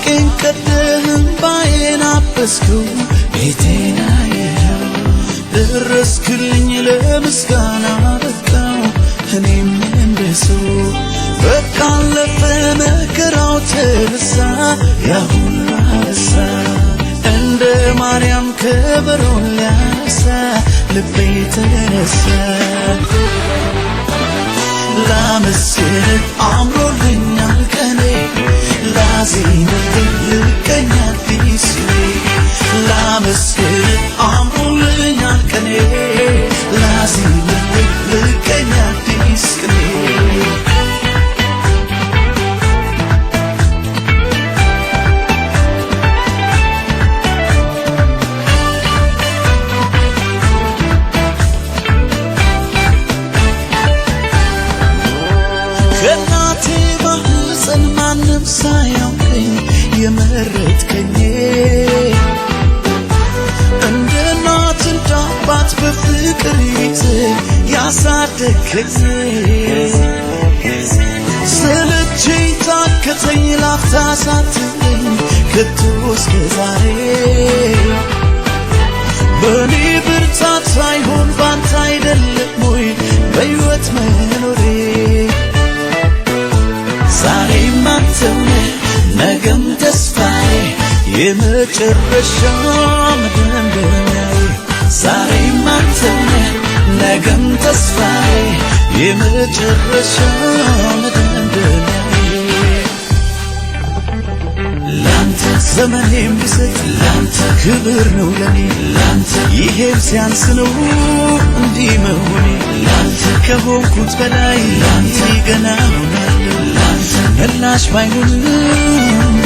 ማቄን ቀደህም ባዬን አበስከው ቤቴን አየኸው ደረስክልኝ ለምስጋና በቃው እኔም እንደሰው በቃ አለፈ መከራው ተረሳ ያ ሁሉ አበሳ እንደ ማርያም ከበሮን ሊያነሳ ልቤ ተነሳ ላመስግን አምሮልኛል ቀኔ ላዜምልህ ልቀኛ አዲስ ላመስግን አምሮልኛል ቀኔ ላዜምልህ ልቀኛ አዲስ ቀኔ ከናቴ ማህፀን ማንም ሳያውቀኝ የመረጥከኝ እንደ እናት እንደ አባት በፍቅር ይዘህ ያሳደግከኝ ሰለቸኝ ታከተኝ ላፍታ ሳትለኝ ከቶ እስከ ዛሬ በእኔ ብርታት ሳይሆን ባንተ አይደለም ወይ በሕይወት መኖሬ ዛሬም አንተው ነህ ነገም ተስፋዬ የመጨረሻ መደምደሚያዬ ዛሬም አንተው ነህ ነገም ተስፋዬ የመጨረሻ መደምደሚያዬ ላንተ ዘመኔም ብሰጥ ላንተ ክብር ነው ለኔ ላንተ ይሄም ሲያንስ ነው እንዲህ መሆኔ ላንተ ከሆንኩት በላይ ላንተ ገና ሆናለሁ ላንተ ምላሽ ባይሆንም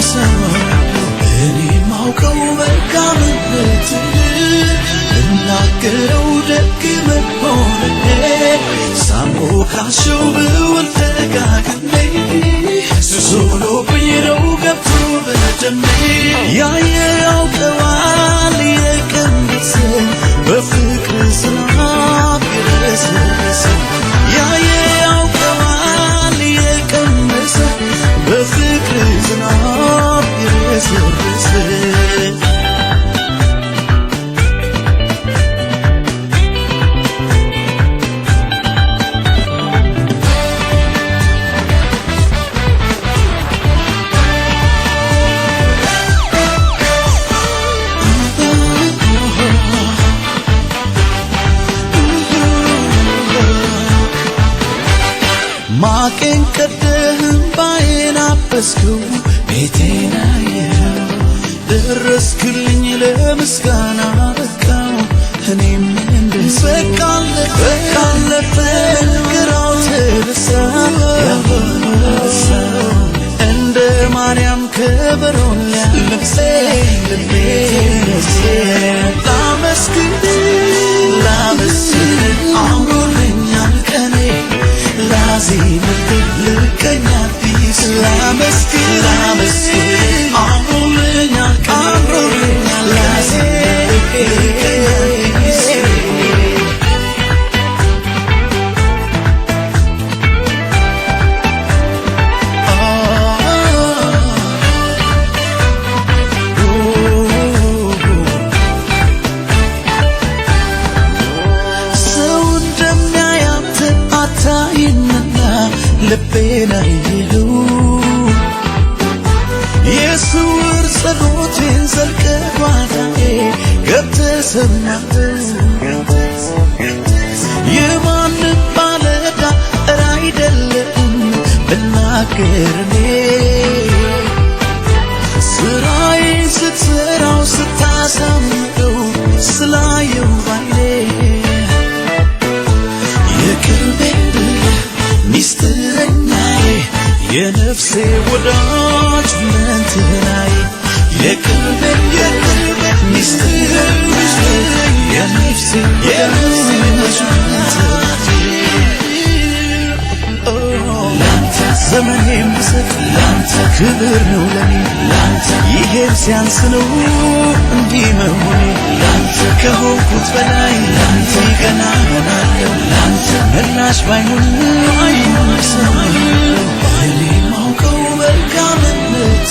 እሰማለሁ እኔ ማውቀው መልካምነት እናገረው ደግ መሆንህ ሳሞካሸው ብውል ደጋግሜ ሱሶሎብኝ ነው ገብቶ በደሜ ያየ ያውቀዋል የቀመሰ በፍቅር ዝናብ የረሰረሰ ያየ ያውቀዋል የቀመሰ በፍቅር ዝናብ የረሰረሰ ማቄን ቀደህም ባዬን አበስከው ቤቴን አየኸው ደረስክልኝ ለምስጋና በቃው እኔም እንደሰው በቃ አለፈ መከራው ተረሳ ያ ሁሉ አበሳ እንደ ማርያም ከበሮን ሊያነሳ ልቤ ተነሳ ላመስግን አምሮልኛል ቀኔ ላዜምልህ ልቀኛ አዲስ ላመስግን አምሮልኛል ላዜምልህ ልቀኛ አዲስ ልቤን አየኸው የስውር ጸሎቴን ዘልቀህ ጓዳዬ ገብተህ ሰማኸው የማንም ባለዕዳ ኧረ አይደለም ብናገር እኔ ስራዬን ስትሠራው ስታሳምረው ስላየው ባይኔ የቅርቤ ሚስጥረኛዬ የነፍሴ ወዳጅ ሁለንተናዬ የቅርቤ ሚስጥረኛዬ የነፍሴ ወዳጅ ሁለንተናዬ ላንተ ዘመኔም ብሰጥ ላንተ ክብር ነው ለኔ ላንተ ይሄም ሲያንስ ነው እንዲህ መሆኔ ላንተ ከሆንኩት በላይ ላንተ ገና ሆናለሁ ላንተ ምላሽ ባይሆንም እሰማለሁ እኔ ማውቀው መልካምነት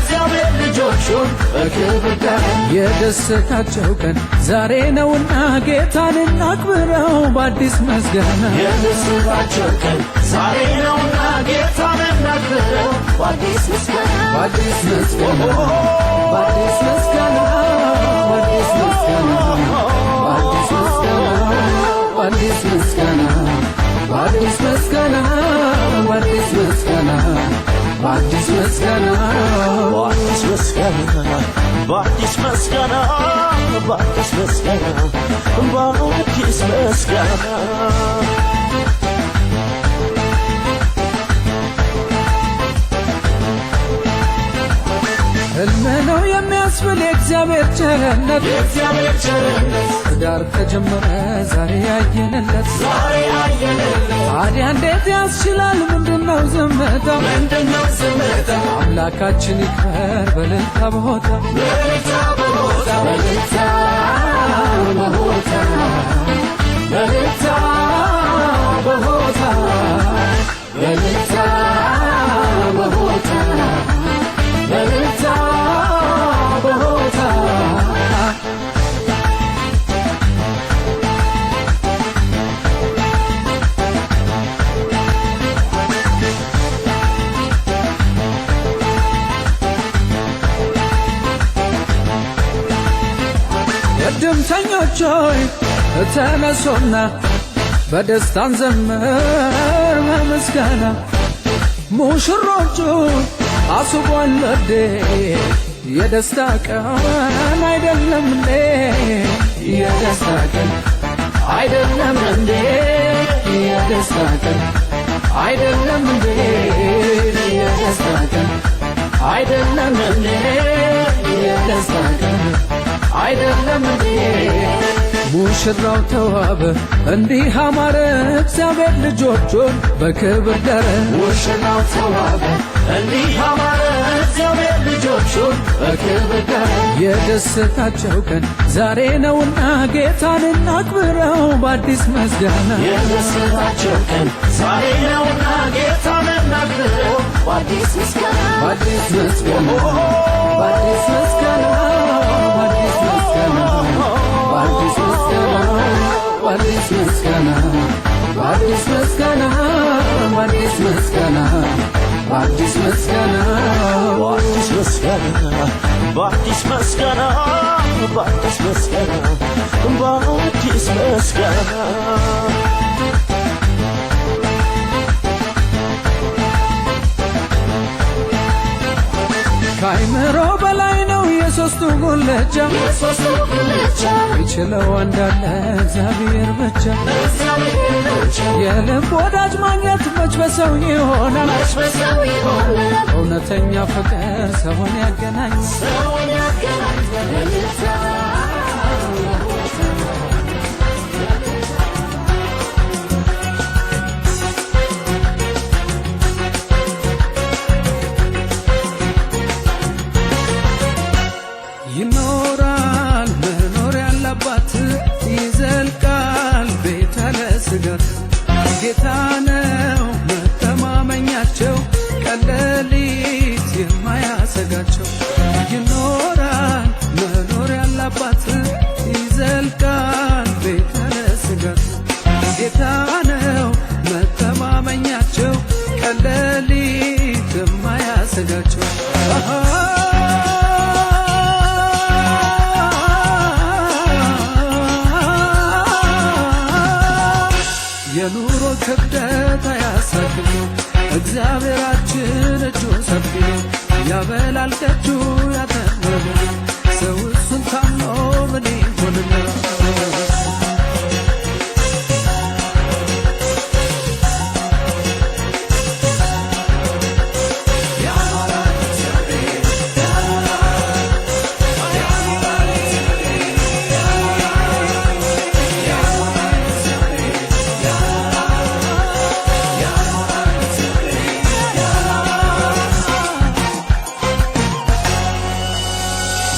የእግዚአብሔር ልጆቹን በክብር ጠራ። የደስታቸው ቀን ዛሬ ነውና ጌታን እናክብረው በአዲስ ምስጋና። የደስታቸው ቀን ዛሬ ነውና ጌታን እናክብረው በአዲስ ምስጋና። በአዲስ ምስጋና በአዲስ ምስጋና በአዲስ ምስጋና በአዲስ ምስጋና በአዲስ ምስጋና በአዲስ ምስጋና በአዲስ ምስጋና በአዲስ ምስጋና በአዲስ ምስጋና በአዲስ ምስጋና በአዲስ ምስጋና ሕልም ነው የሚያስብል የእግዚአብሔር ቸርነት የእግዚአብሔር ቸርነት ዳር ተጀመረ ዛሬ ያየንለት ታዲያ እንዴት ያስችላል? ምንድነው ዝምታ? ምንድነው ዝምታ? አምላካችን ይክበር በልልታ በሆታ በልልታ በሆታ በልልታ በሆታ በልልታ በሆታ በልልታ በሆታ በልልታ በሆታ እድምተኞች ሆይ ተነሱና በደስታን ዘምር በምስጋና ሙሽሮቹ አስቧል ወዴ የደስታ ቀን አይደለም እንዴ? የደስታ ቀን አይደለም እንዴ? የደስታ ቀን አይደለም እንዴ? የደስታ ቀን አይደለም እንዴ? የደስታ ቀን አይደለም እንዴ? ሙሽራው ተዋበ እንዲህ አማረ እግዚአብሔር ልጆቹን በክብር ጠራ። ሙሽራው ተዋበ እንዲህ አማረ እግዚአብሔር ልጆቹን በክብር ጠራ። የደስታቸው ቀን ዛሬ ነውና ጌታን እናክብረው በአዲስ ምስጋና። የደስታቸው ቀን ዛሬ ነውና ጌታን እናክብረው በአዲስ ምስጋና። በአዲስ ምስጋና በአዲስ ምስጋና በአዲስ ምስጋና በአዲስ ምስጋና በአዲስ ምስጋና በአዲስ ምስጋና በአዲስ ምስጋና በአዲስ ምስጋና በአዲስ ምስጋና በአዲስ ምስጋና በአዲስ ምስጋና በአዲስ ምስጋና ከአይምሮ በላይ ነው የሦስቱ ጉልቻ ይችለው እንዳለ እግዚአብሔር ብቻ። የልብ ወዳጅ ማግኘት መች በሰው ይሆናል? እውነተኛ ፍቅር ሰውን ያገናኝ ይኖራል መኖር ያለባት ይዘልቃል ቤተ ለስጋት ጌታ ነው መተማመኛቸው ቀን ሌሊት የማያሰጋቸው። ይኖራል መኖር ያለባት ይዘልቃል ቤተ ለስጋት ጌታ ነው መተማመኛቸው ቀን ሌሊት የማያሰጋቸው። የኑሮ ክብደት አያሳድም እግዚአብሔራችን እጁ ሰፊ ያበላል ከእጁ ያተርፋል ሰው እሱን ታምኖ ምን ይሆንና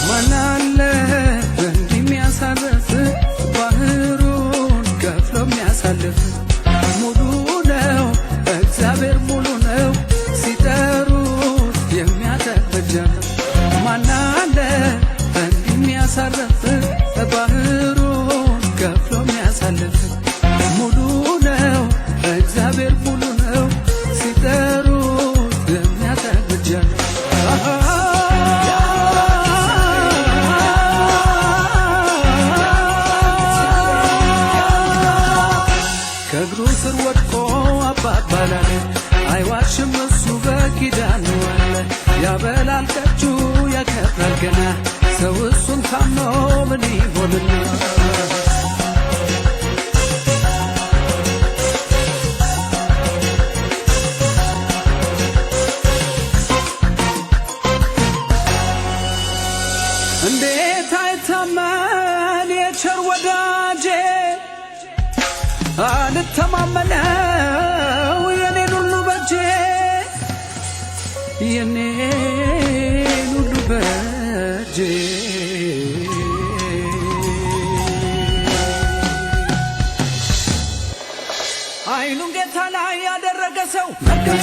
ማናለ እንዲህ የሚያሳርፍ ባህሩን ከፍሎ የሚያሳልፍ ሙሉ ነው እግዚአብሔር ሙሉ ነው ሲጠሩት የሚያተርፍ እጅ አለው። እግሩ ስር ወድቆ አባባላለ አይዋሽም እሱ በኪዳኑ አለ ያበላል ከእጁ ያከብራል ገና ሰው እሱን ታምኖ ምን ይሆንና እንዴት አይታመን የቸር ወዳጄ አልተማመነው የኔን ሁሉ በጄ የኔን ሁሉ በጄ አይኑን ጌታ ላይ ያደረገ ሰው መርገም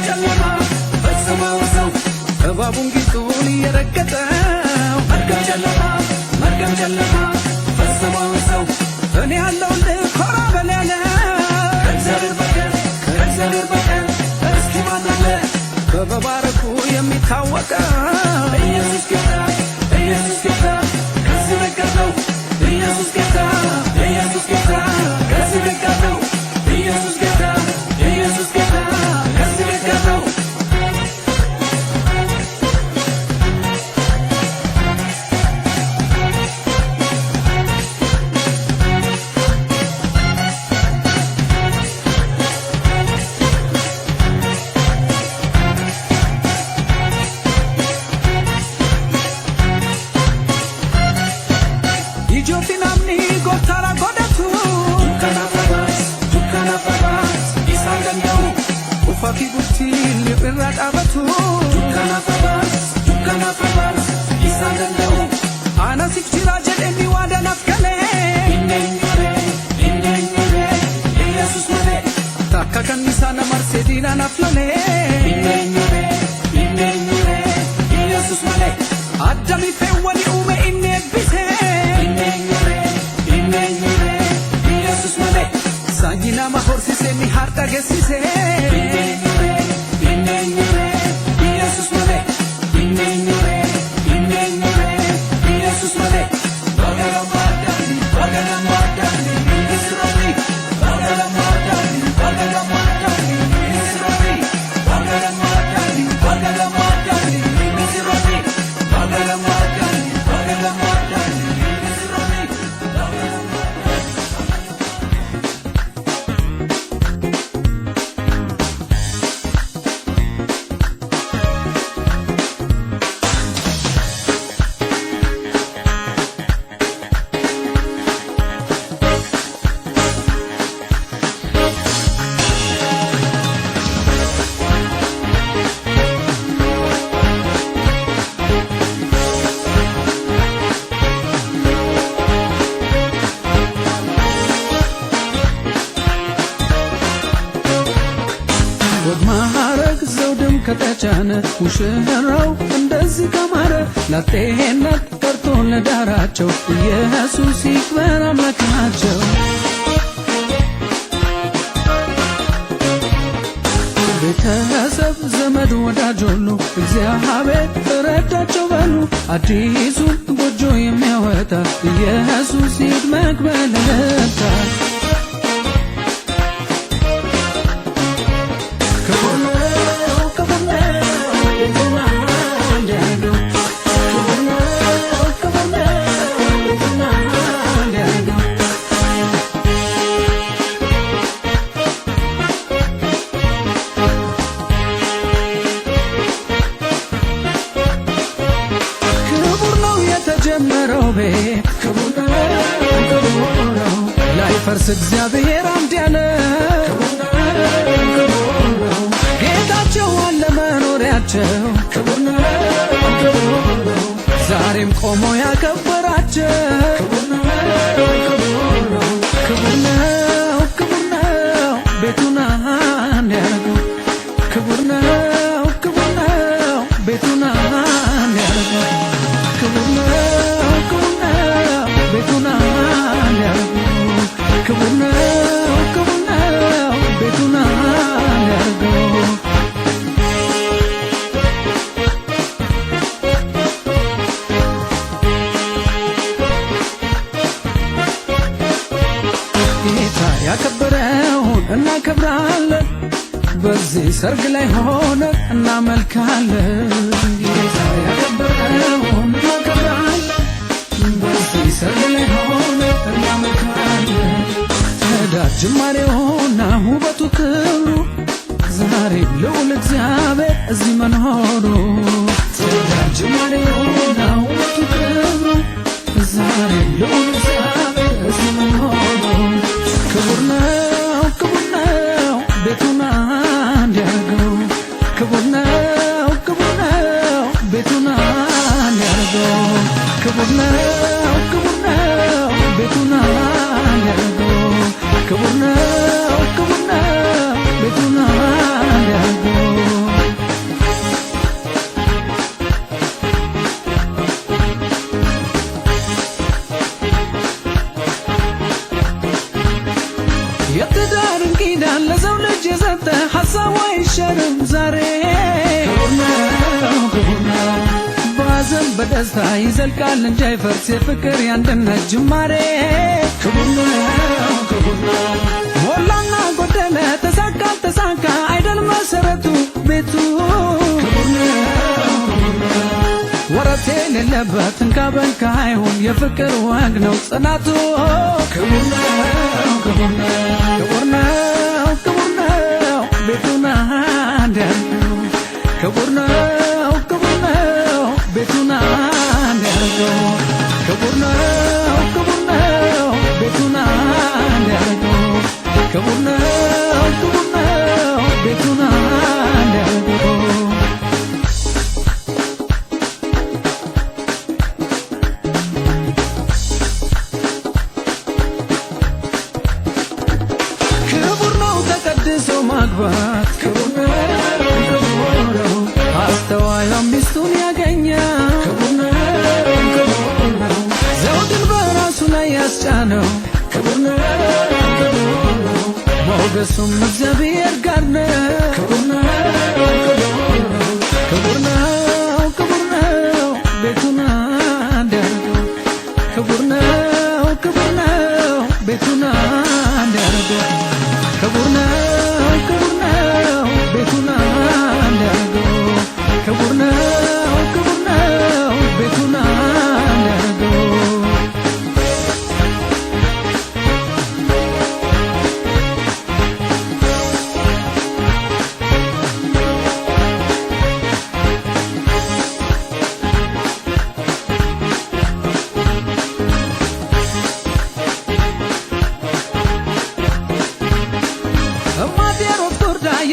ጨለማ ፈጽመው ሰው እባቡን ጊጡን እየረገጠው መርገም ጨለማ ፈጽመው ሰው እኔ ያለውልህ ኮራ በል ያለ ከእግዚአብሔር በቀር እስኪ ማን አለ በመባረኩ የሚታወቀው ኢየሱስ ጌታ ከዚህ በቀር ነው ኢየሱስ ጌታ ከዚህ በቀር ነው ኢየሱስ ጌታ ከዚህ በቀር ነው Faki gutti libirra qabatu dukkana fabas isaan danda'u ana siftira jedheni waada naaf gale inneenyore Yesus malee takka kan isaan marsee diina naaf lole inneenyore Yesus malee addami feewwani uume inni eebbise inneenyore Yesus malee saanyi nama horsisee ni harka geessise ከተጫነ ሙሽራው እንደዚህ ከማረ ላጤነት ቀርቶ ለዳራቸው ኢየሱስ ይክበር አምላካቸው ቤተሰብ ዘመድ ወዳጅ ሁሉ እግዚአብሔር ረዳቸው በሉ አዲሱን ጎጆ የሚያወጣ ኢየሱስ ይድመቅ በእልልታ ላይፈርስ እግዚአብሔር አምድ ያለ ጌታቸው አለ መኖሪያቸው ዛሬም ቆሞ ያከበራቸው ክቡር ነው ቤቱን አንድ ያረገው ክቡር ነው ቤቱን አንድ ያረገው ክቡር ነው ቤቱን አንድ ያረገው ክቡር ነው ቤቱን አንድ ያረገው ያከበረውን እናከብራለን በዚህ ሰርግ ላይ ሆነ እናመልካለን ጌታ ያከበረውን እናከብራለን በዚህ ሰርግ ላይ ሆነ እናመልካለን ትዳር ጅማሬውና ውበቱ ክብሩ ዛሬ ልዑል እግዚአብሔር እዚህ መኖሩ ትዳር ጅማሬውና ውበቱ ክብሩ ዛሬ ልዑል እግዚአብሔር እዚህ መኖሩ ክቡር ነው ክቡር ነው ቤቱን አንድ ያርገው ክቡር ነው ክቡር ነው ቤቱን አንድ ያርገው ክቡር ነው ክቡር ነው ቤቱን አንድ ያርገው ክቡር ነው ክቡር ነው ቤቱን አንድ ያርገው የትዳርን ኪዳን ለሰው ልጅ የሰጠ ሐሳቡ አይሻርም ዛሬ ክቡር ነው በሐዘን በደስታ ይዘልቃል እንጂ አይፈርስ የፍቅር የአንድነት ጅማሬ ክቡር ነው ሞላና ጎደለ ተሳካ ተሳካ አይደል መሰረቱ ቤቱ ክቡር ነው ወረት የሌለበት እንካ በንካ አይሁን የፍቅር ወግ ነው ጽናቱ ክቡር ነው ክቡር ነው ክቡር ነው ቤቱን አንድ ያርገው ክቡር ነው ክቡር ነው ቤቱን አንድ ያርገው ክቡር ነው ክቡር ነው ቤቱን አንድ ያርገው ክቡር ነው ክቡር ነው ቤቱን አንድ ያርገው ተቀድሶ ማግባት ክቡር ነው አስተዋይ ሚስቱን ያገኘ ክቡር ነው ዘውድን በራሱ ላይ ያስጫነው ክቡር ነው ሞገሱም እግዚአብሔር ጋር ነው ክቡር ነው ክቡር ነው ቤቱን አንድ ያርገው ክቡር ነው ቤቱን አንድ ያርገው ክቡር ነው ቤቱን አንድ ያርገው ክቡር ነው ቤቱን አንድ ያርገው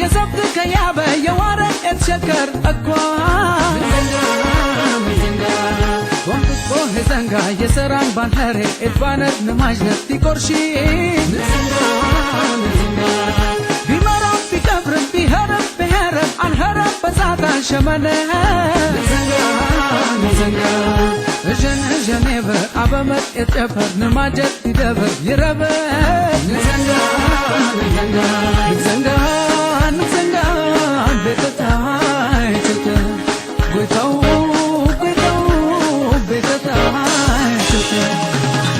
የሰብት ከያበ የዋረን እትሸከር እኳ ወንጥቆ ህዘንጋ የሰራን ባንኸሬ እትባነት ንማጅነት ቲቆርሺ ቢመራም ቢቀብርም ቢኸርም ብሔርም አንኸረም በዛታ ሸመነ እዠን እዠኔበ አበመት የጨፈር ንማጀት ይደብር ይረበ ንዘንጋ ቤተታይ ችልተ ጎይታው ቤተታይ ችልተ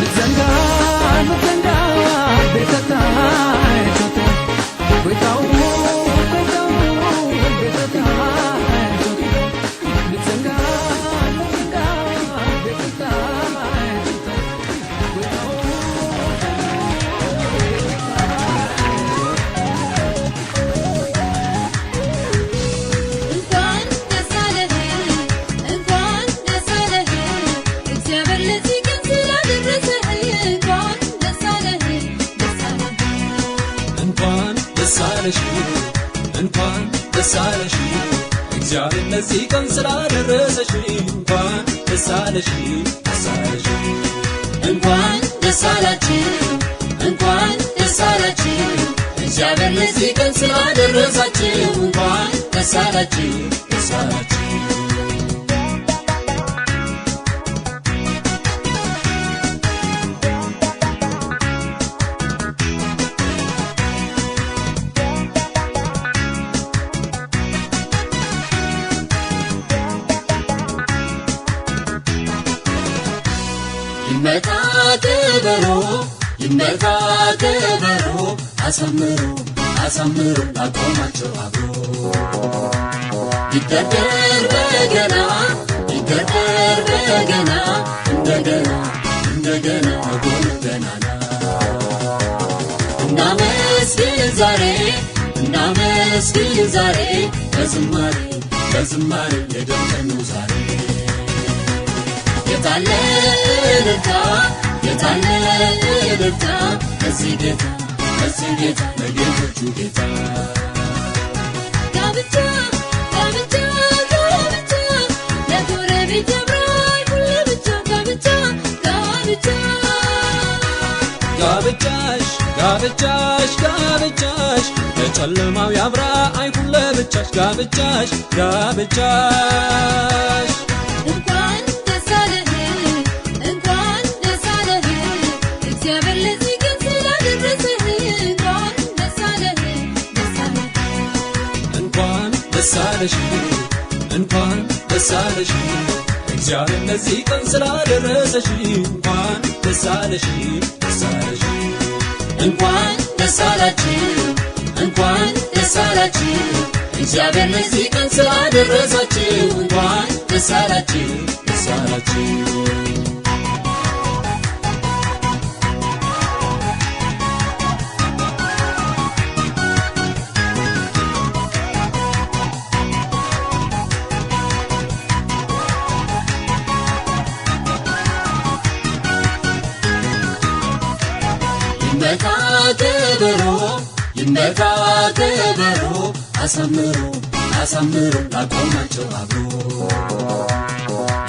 ንዘንጋ ቤተታይ ችልተ ጎይታው ቤተታይ ችልተ ንዘንጋ ቤተታይ ችልተ ጎይታው እንኳን ደስ አለሽ እግዚአብሔር ለዚህ ቀን ስላደረሰሽ እንኳን ደስ አለሽ ደስ አለሽ እንኳን ደስ አላችሁ እንኳን ደስ አላችሁ እግዚአብሔር ለዚህ ቀን ስላደረሳችሁ እንኳን ደስ አላችሁ ደስ አላችሁ ይመታ ከበሮ ይመታ ከበሮ አሳምሮ አሳምሮ ላቆማቸው አብሮ ይደርደር በገና ይደርደር በገና እንደገና እንደገና ጎልበናና እናመስግን ዛሬ በዝማሬ በዝማሬ የደምቀኑ ዛሬ የታለ እልልታ ከዚህ ጌታ ለጌቶቹ ጌታ ጋብቻ ለጎረቤት ያብራይ ሁሌ ብቻ ጋብቻሽ ለጨለማው ያብራ አይሁን ለብቻሽ ጋብቻሽ እንኳን ደስ አለህ እግዚአብሔር ለዚህ ቀን ስላደረሰህ እንኳን ደስ አለህ እንኳን ደስ አለሽ እግዚአብሔር ለዚህ ቀን ስላደረሰሽ እንኳን ደስ አለሽ እንኳን ደስ አላችሁ እግዚአብሔር ለዚህ ቀን ስላደረሳችሁ እንኳን ደስ አላችሁ ይመታ ከበሮ አሳምሮ ላቆማቸው አብሮ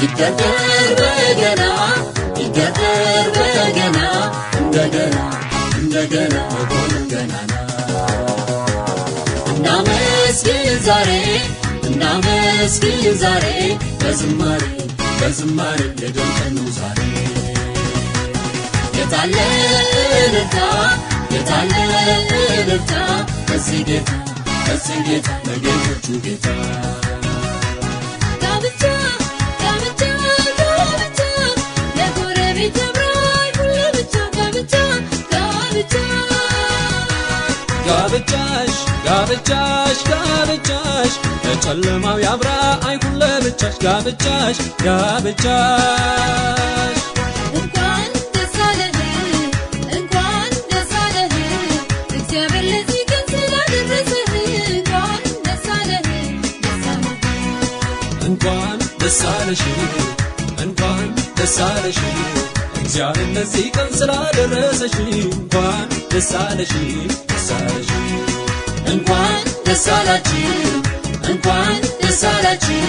ይደርደር በገና እንደገና ጎልበናና እናመስግን ዛሬ በዝማሬ የደምቀኑ ዛሬ የታለ እልልታ ከዚህ ጌታ ለጌቶቹ ጌታ ጋብቻ ለጎረቤት ያብራይ ሁሌ ብቻ ጋብቻሽ ለጨለማው ያብራ አይሁን ለብቻሽ ጋብቻሽ እንኳን ደስ አለህ እግዚአብሔር ለዚህ ቀን ስላደረሰህ እንኳን ደስ አለህ እንኳን ደስ አለሽ እግዚአብሔር ለዚህ ቀን ስላደረሰሽ እንኳን ደስ አለሽ እንኳን ደስ አላችሁ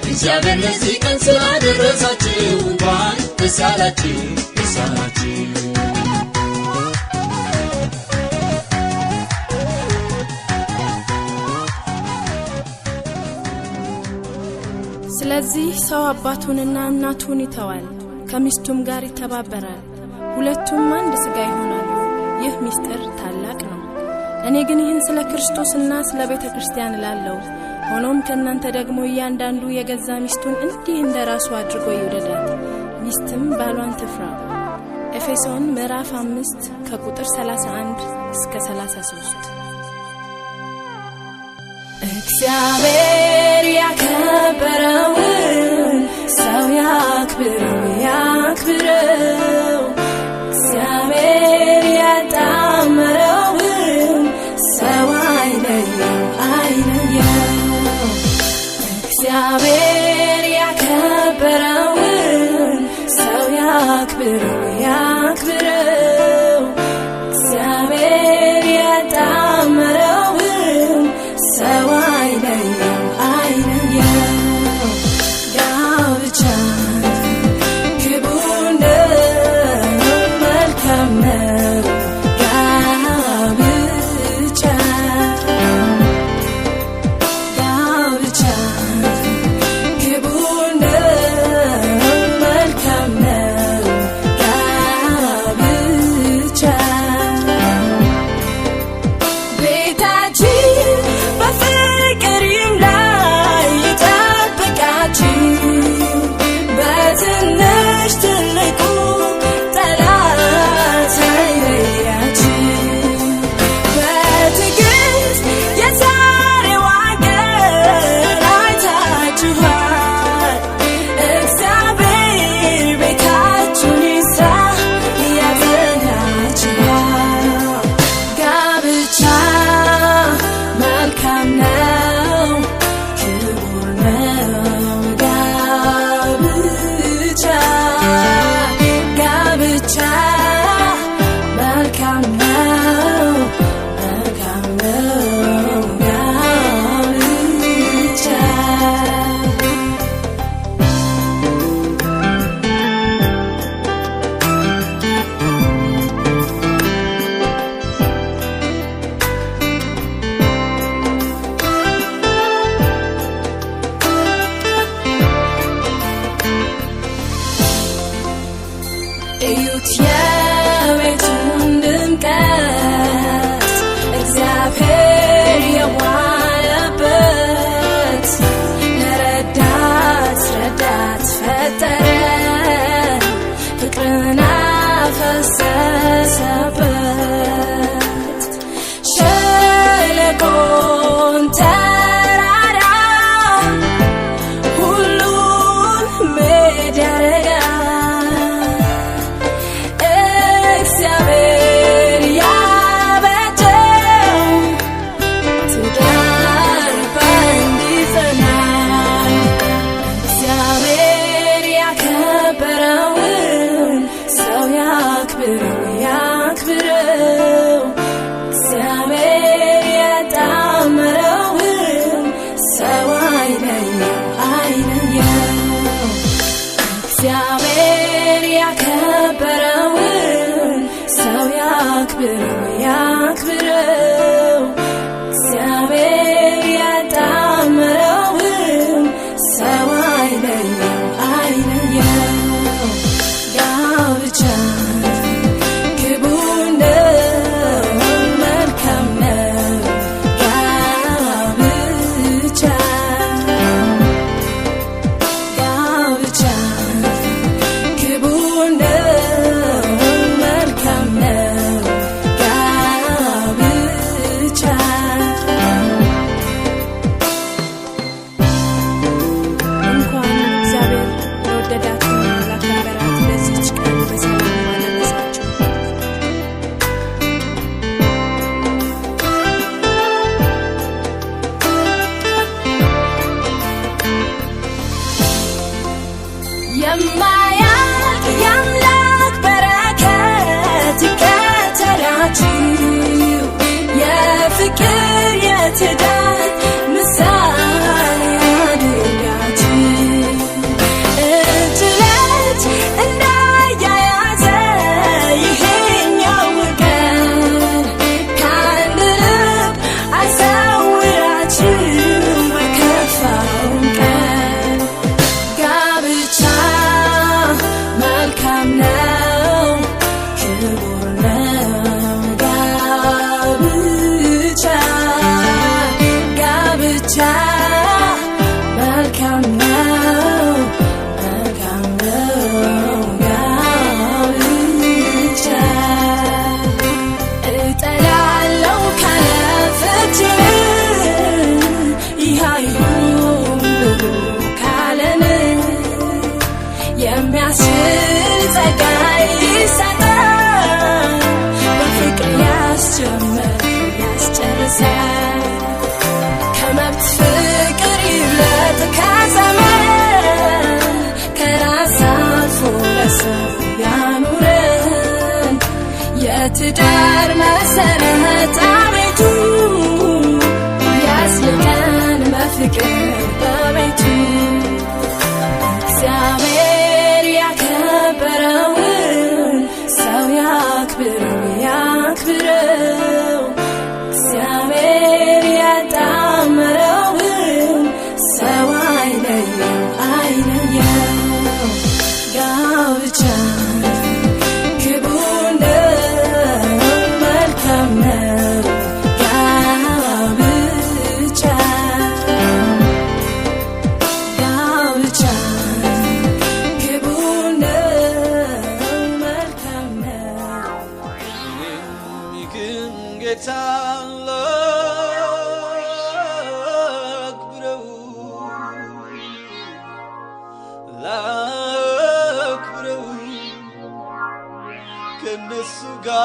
እግዚአብሔር ለዚህ ቀን ስላደረሳችሁ እንኳን ደስ አላችሁ ስለዚህ ሰው አባቱንና እናቱን ይተዋል ከሚስቱም ጋር ይተባበራል ሁለቱም አንድ ሥጋ ይሆናሉ ይህ ምስጢር ታላቅ ነው እኔ ግን ይህን ስለ ክርስቶስና ስለ ቤተ ክርስቲያን እላለሁ ሆኖም ከእናንተ ደግሞ እያንዳንዱ የገዛ ሚስቱን እንዲህ እንደራሱ አድርጎ ይውደዳት ሚስትም ባሏን ትፍራ ኤፌሶን ምዕራፍ 5 ከቁጥር 31 እስከ 33 እግዚአብሔር ያከበረውን ሰው ያክብረው እግዚአብሔር ያጣመረውን ሰው አይለየው እግዚአብሔር ያከበረውን ሰው ያክብረው እግዚአብሔር ያጣመረውን ሰው አይለየው ያክብረው እግዚአብሔር ያጣመረውን ሰው አይለየው እግዚአብሔር ያከበረውን ሰው ያክብረው እግዚአብሔር ያጣመረውን ሰው አይለየው ጋብቻ ክቡር ነው መልካም ነው ጋብቻ ክቡር ነው መልካም ነው ጋብቻ እንኳን እግዚአብሔር ለወደዳትና ላከበራት ለዚህች ቀን በሰላም አደረሳችሁ። የማያልቅ የአምላክ በረከት ይከተላችሁ የፍቅር የትዳር ምሳሌ ያድርጋችሁ እጅ ለእጅ እንዳያያዘ ይሄኛው ቀን ከአንድ ልብ አይሰውራችሁ በከፋውም ቀን ጋብቻ መልካም ነው ክቡር ነው ጋብቻ መልካም ነው ጋብቻ እጠላለሁ ካለ ፍቺ ይህ አይሁን ብሎ ካለን የሚያስችል ጸጋ ይሰጣል በፍቅር ያስጀምር ያስጨርሳል ከመብት ፍቅር ይብለጥ ከዘመን ከራስ አልፎ ለሰው ያኑረን የትዳር መሰረት አቤቱ ያስልቀን በፍቅር በቤቱ እግዚአብሔር ያከበረውን ሰው ያክብረው እግዚአብሔር ያጣመረውን ሰው አይለየው ጋብቻ ክቡር ነው መልካም ነው ጋብቻ ክቡር ነው መልካም ነው የሚክን ጌታ ላክብረው ከነሱ ጋር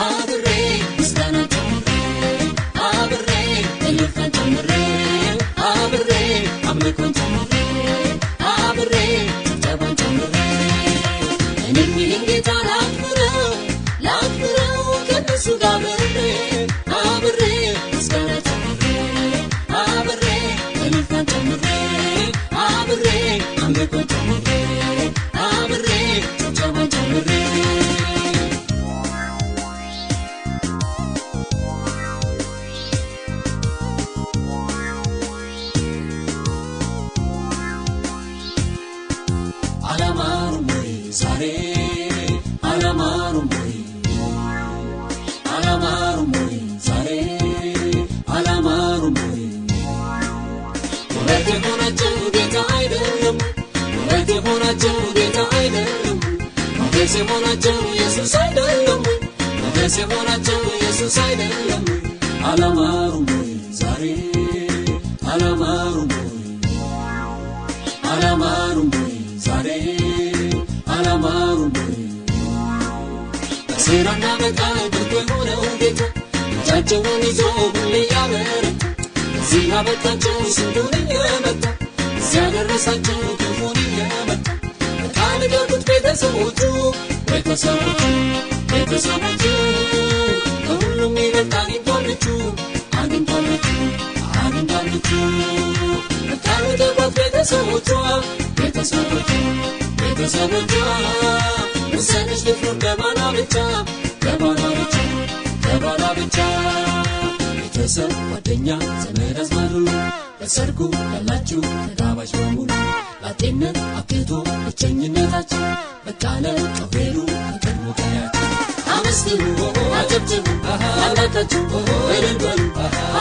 አብሬ ምስጋና ጨምሬ አብሬ እልልታን ጨምሬ አብሬ አምልኮን ጨምሬ አብሬ ጭብጨባን ጨምሬ እኔም ይህን ጌታ ላክብረው ከእነሱ ጋር አብሬ ምስጋና ጨምሬ አብሬ እልልታን ጨምሬ አብሬ አምልኮን ጨምሬ አብሬ ጭብጨባን ጨምሬ አላማሩም ወይ ዛሬ አላማሩም ወይ ዛሬ አላማሩም ወይ ውበት የሆናቸው ጌታ አይደለም ውበት የሆናቸው ጌታ አይደለም ሞገስ የሆናቸው ኢየሱስ አይደለም ሞገስ የሆናቸው ኢየሱስ አይደለም አላማሩም ወይ ዛሬ አላማሩም ወይ ዛሬ አላማሩም ወይ በሴራና በቃል ብርቱ የሆነው ጌታ እጃቸውን ይዞ ሁሌ ያበረታ እዚህ ላበቃቸው ስንቱን እየመታ እዚያ ደረሳቸው ክፉን እየመታ ቃል ገቡት ቤተሰቦቹ ከሁሉም ይበልጥ አግኝቷለችው ቃል ገቡት ቤተሰቦቿ ወሰነች ልትኖር ገባና ብቻ ቤተሰብ ጓደኛ ዘመድ አዝማድ ሁሉ በሰርጉ ያላችሁ ተጋባዥ በሙሉ ላጤነት አብቅቶ ብቸኝነታችን በቃለ ጮሄሉ ከቀድሞ ቀያችን አመስግኑ አጨብጭቡ አምላካችሁ እልል በሉ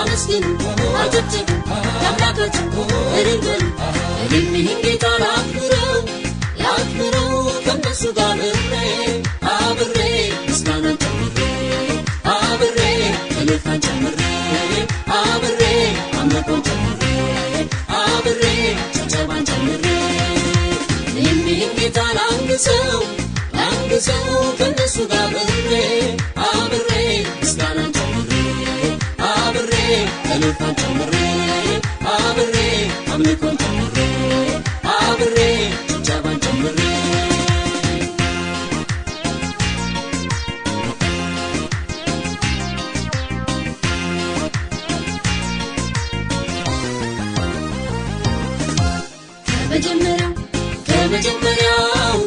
አመስግኑ አጨብጭቡ አምላካችሁ እልል በሉ እኔም ይህን ጌታ ላክብረው ከነሱ ጋር አብሬ ምስጋናን ጨምሬ አብሬ እልልታን ጨምሬ አብሬ አምልኮን ጨምሬ አብሬ ጭብጨባን ጨምሬ እኔም ይህን ጌታ ላንግሰው ከነሱ ጋር አብሬ ምስጋናን ጨምሬ አብሬ እልልታን ጨምሬ አብሬ አምልኮን ጨምሬ አብሬ ጭብጨባን ጨምሬ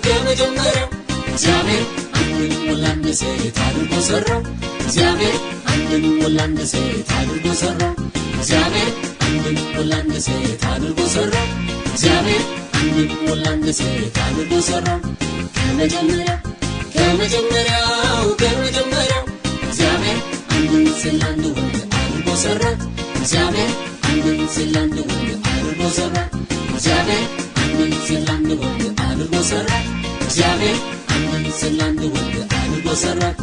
ከመጀመሪያው እግዚአብሔር አንድን ወላድ ሴት አድርጎ ሰራው እግዚአብሔር አንድን ወላድ ሴት አድርጎ ሰራው እግዚአብሔር አንድን ወላድ ሴት አድርጎ ሰራው እግዚአብሔር አንድን ወላድ ሴት አድርጎ ሰራው ከመጀመሪያው እግዚአብሔር አንድን ስላንድ ወንድ አድርጎ ሰራት እግዚአብሔር አንድን ስላንድ ወንድ አድርጎ ሰራት እግዚአብሔር አንድን ስላንድ ወንድ አድርጎ ሰራት እግዚአብሔር አንድን ስላንድ ወንድ አድርጎ ሰራት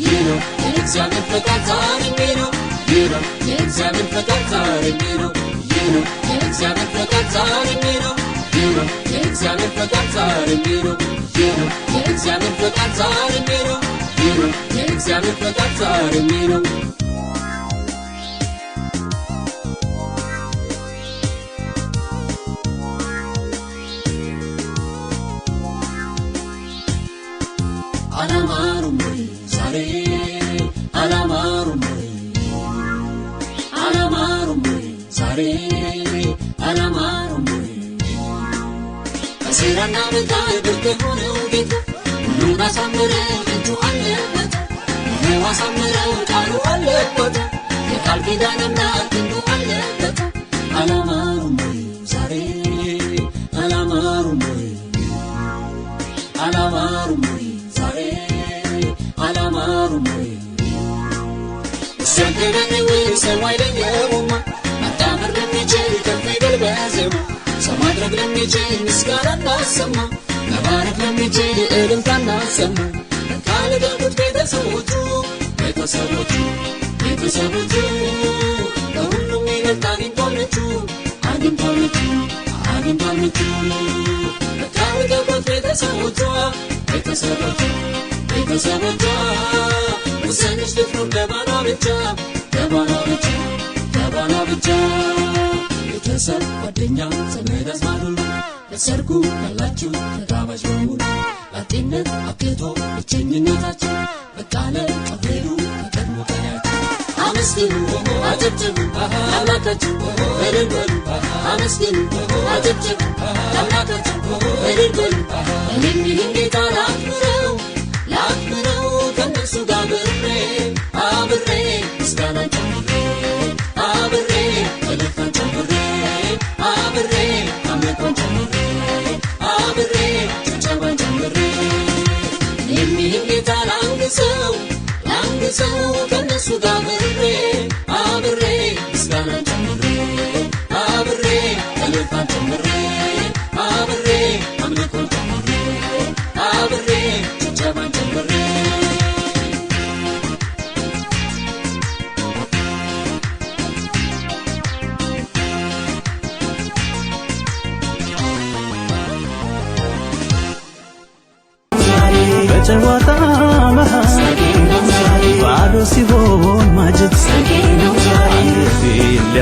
ይህ ነው የእግዚአብሔር ፈቃድ ዛሬም ነው ይህ ነው የእግዚአብሔር ፈቃድ ዛሬም ነው ይህ ነው የእግዚአብሔር ፈቃድ ዛሬም ነው ይህ ነው የእግዚአብሔር ፈቃድ ዛሬም ነው ይህ ነው የእግዚአብሔር ፈቃድ ዛሬም ነው ይህ ነው የእግዚአብሔር ፈቃድ ዛሬም ነው አላማሩም ወይ ዛሬ አላማሩም ወይ ዛሬ አላማሩም ወይ በሴራና በቃል ብርቅ የሆነው ጌታ ሁሉን አሳምረው እጁ አለበት ይኸው አሳምረው ቃሉ አለበት የቃል ኪዳን አምላክ ክንዱ አለበት አላማሩም ወይ ዛሬ አላማሩም ወይ ዛሬ አላማሩም ወይ ሲያገናኝ ወይ ሰው አይለየውማ ማጣመር ለሚችል ከፍ ይበል በዜማ ሰው ማድረግ ለሚችል ምስጋና እናሰማ መባረክ ለሚችል እልልታ እናሰማ ቃል ገቡት ቤተሰቦቹ ከሁሉም ይበልጥ አግኝቷለችው ቃል ገቡት ቤተሰቦቿ ወሰነች ልትኖር ገባና ብቻ ቤተሰብ ጓደኛ ዘመድ አዝማድ ሁሉ ለሰርጉ ያላችሁ ተጋባዥ በሙሉ ላጤነት አብቅቶ ብቸኝነታችን በቃለ ጮሄሉ ከቀድሞ ቀያችን አመስግኑ አጨብጭቡ አምላካችሁ እልል በሉ አመስግኑ አጨብጭቡ አምላካችሁ እልል በሉ እኔም ይህን ጌታ ላክብረው ከነሱ ጋር አብሬ ምስጋናን ጨምሬ አብሬ እልልታን ጨምሬ አብሬ አምልኮን ጨምሬ አብሬ ጭብጨባን ጨምሬ እኔም ይህን ጌታ ላንግሰው ከነሱ ጋር አብሬ ምስጋናን ጨምሬ አብሬ እልልታን ጨምሬ አብሬ አምልኮን ጨምሬ አብሬ ጭብጨባን ጨምሬ በጨዋታ መሃል ባዶ ሲሆን ማጀት አንገቴን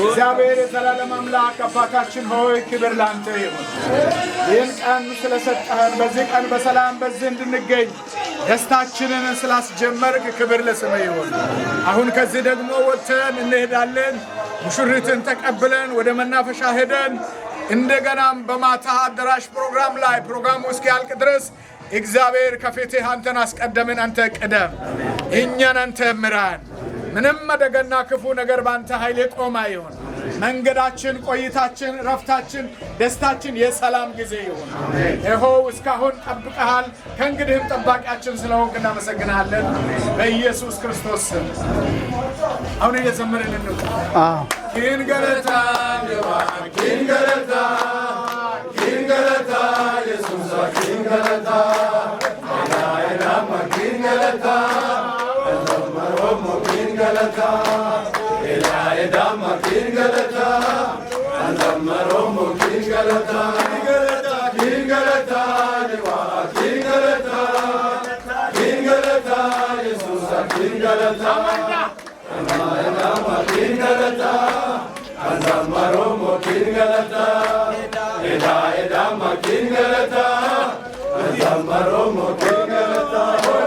እግዚአብሔር የዘላለም አምላክ አባታችን ሆይ ክብር ላንተ ይሁን። ይህን ቀን ስለሰጠህን በዚህ ቀን በሰላም በዚህ እንድንገኝ ደስታችንን ስላስጀመርክ ክብር ለስምህ ይሁን። አሁን ከዚህ ደግሞ ወጥተን እንሄዳለን። ሙሽሪትን ተቀብለን ወደ መናፈሻ ሄደን እንደገናም በማታ አዳራሽ ፕሮግራም ላይ ፕሮግራሙ እስኪያልቅ ድረስ እግዚአብሔር ከፊትህ አንተን አስቀደምን። አንተ ቅደም፣ እኛን አንተ ምራን። ምንም አደጋና ክፉ ነገር ባንተ ኃይል የቆመ ይሁን። መንገዳችን፣ ቆይታችን፣ ረፍታችን፣ ደስታችን የሰላም ጊዜ ይሁን። ይኸው እስካሁን ጠብቀሃል። ከእንግዲህም ጠባቂያችን ስለሆንክ እናመሰግናለን። በኢየሱስ ክርስቶስ ስም አሁን እየዘመርን እንውጣ። ኪንገለታ ኪንገለታ ኪንገለታ ኢየሱስ ኪንገለታ ኪንገለታ Kingalata, Elayedama Kingalata, Andamaromo Kingalata, Kingalata, Deva Kingalata, Kingalata, Jesus Kingalata, Elayedama Kingalata, Andamaromo Kingalata, Elayedama Kingalata, Andamaromo Kingalata.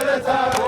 Galata,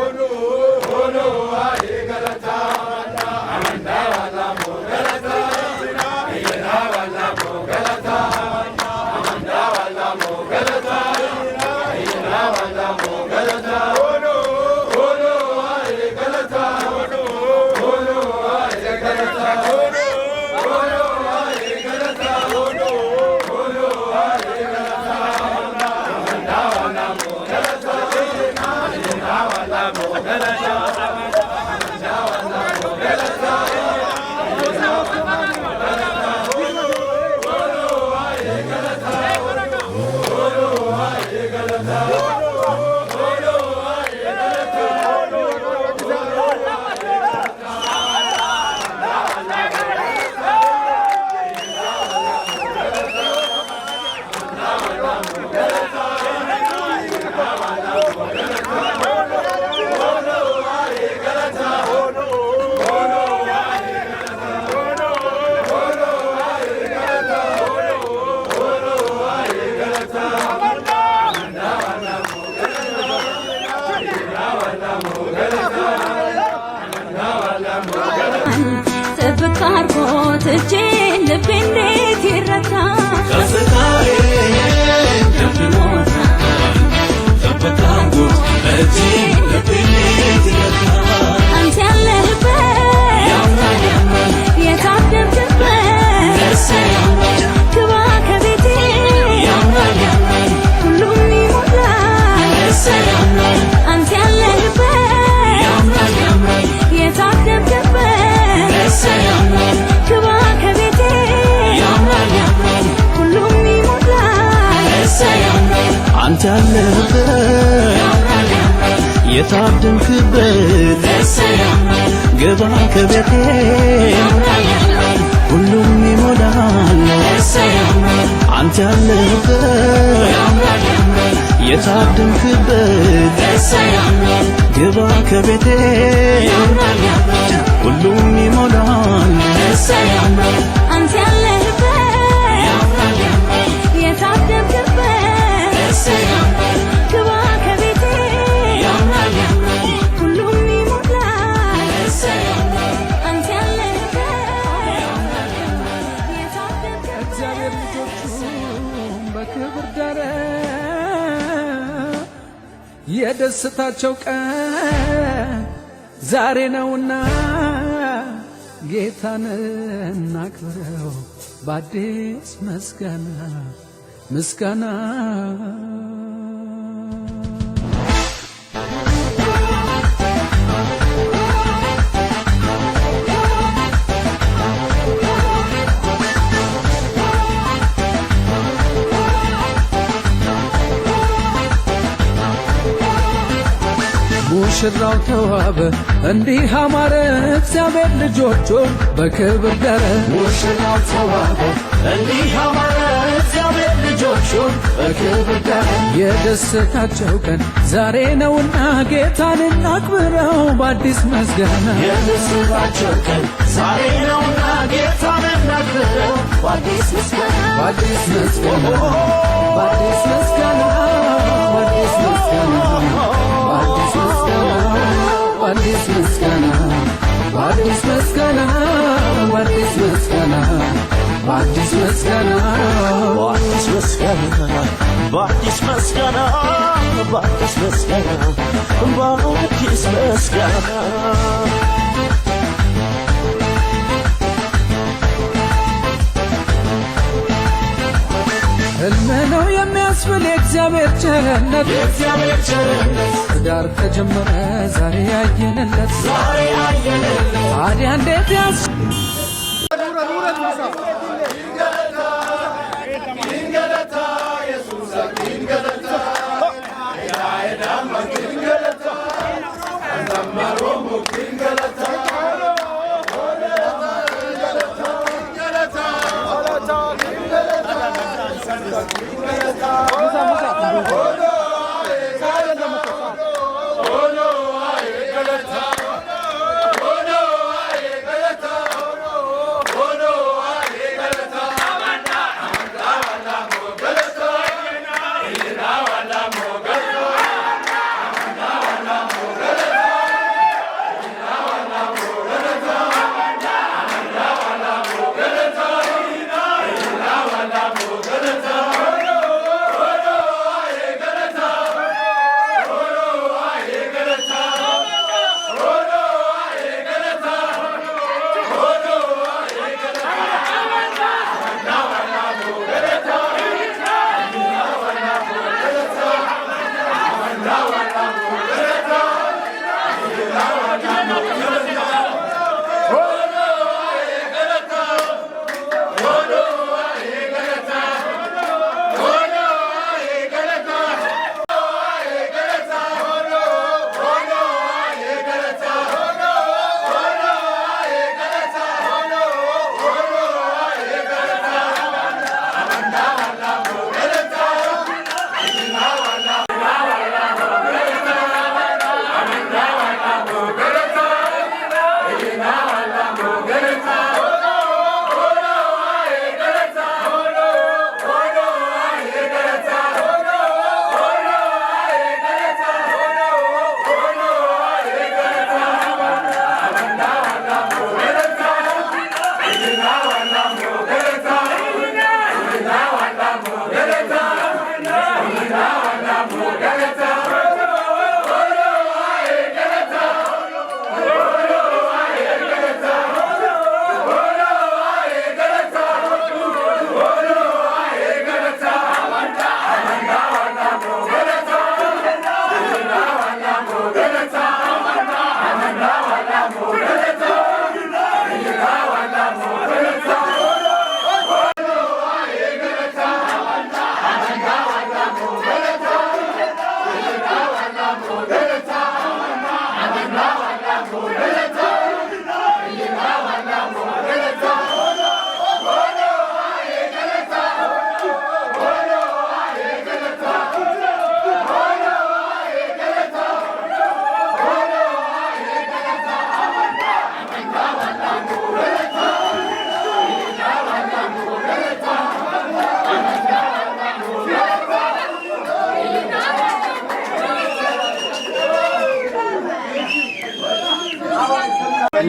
አንተ ያለህበት የታደምክበት ግባ ከቤቴ ሁሉም ይሞላል አንተ ያለህበት የታደምክበት ግባ ከቤቴ ሁሉም ይሞላል አንተ ያለህበት የታደምክበት ግባ ከቤቴ ሁሉም ይሞላል አንተ ያለህበት የታደምክበት እግዚአብሔር ልጆቹን በክብር ዳረ የደስታቸው ቀን ዛሬ ነውና ጌታን እናክብረው በአዲስ ምስጋና ሙሽራው ተዋበ እንዲህ አማረ እግዚአብሔር ልጆቹን በክብር ዳረ ሙሽራው ተዋበ እንዲህ አማረ እግዚአብሔር ልጆቹን በክብር ዳረ የደስታቸው ቀን ዛሬ ነውና ጌታን እናክብረው በአዲስ ምስጋና የደስታቸው ቀን ዛሬ ነውና ጌታን እናክብረው በአዲስ ምስጋና በአዲስ ምስጋና በአዲስ ምስጋና በአዲስ ምስጋና በአዲስ ምስጋና በአዲስ ምስጋና በአዲስ ምስጋና በአዲስ ምስጋና በአዲስ ምስጋና በአዲስ ምስጋና በአዲስ ምስጋና በአዲስ ምስጋና ሕልም ነው የሚያስብል የእግዚአብሔር ቸርነት ትዳር ተጀመረ ዛሬ ያየንለት ታዲያ እንዴት ያስ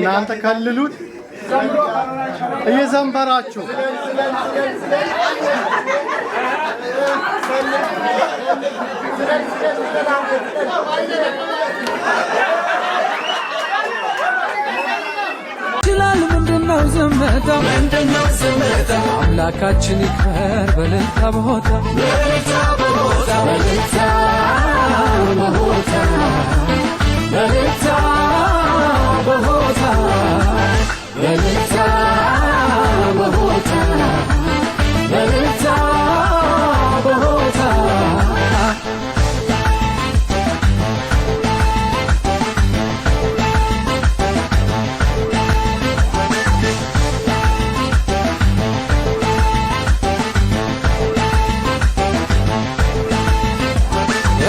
እናንተ ከልሉት እየዘንበራችሁ ይችላል ምንድነው ዝምታ አምላካችን ይክበር በልልታ በሆታ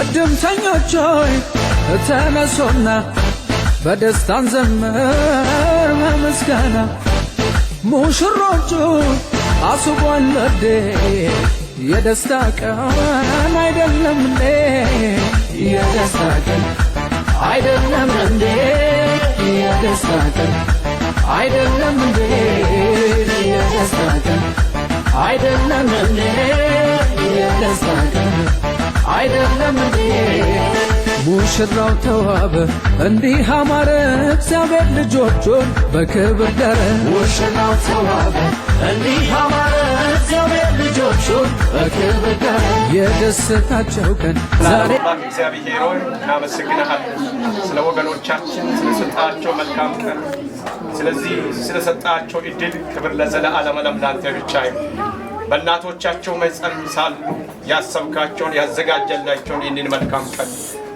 እድምተኞች ሆይ ተነሱና በደስታን ዘምር በምስጋና ሙሽሮቹ አስቧል ወዴ የደስታ ቀን አይደለም እንዴ የደስታ ቀን አይደለም እንዴ የደስታ ቀን አይደለም እንዴ የደስታ ቀን አይደለም እንዴ የደስታ ቀን አይደለም እንዴ ሙሽራው ተዋበ እንዲህ አማረ እግዚአብሔር ልጆቹን በክብር ደረ ሙሽራው ተዋበ እንዲህ አማረ እግዚአብሔር ልጆቹን በክብር ደረ የደስታቸው ቀን ዛሬ እግዚአብሔር ሆይ እናመሰግንሃለን ስለ ወገኖቻችን ስለሰጣቸው መልካም ቀን ስለዚህ ስለሰጣቸው እድል ክብር ለዘለዓለም ላንተ ብቻ ይሁን በእናቶቻቸው መጸን ሳሉ ያሰብካቸውን ያዘጋጀላቸውን ይህንን መልካም ቀን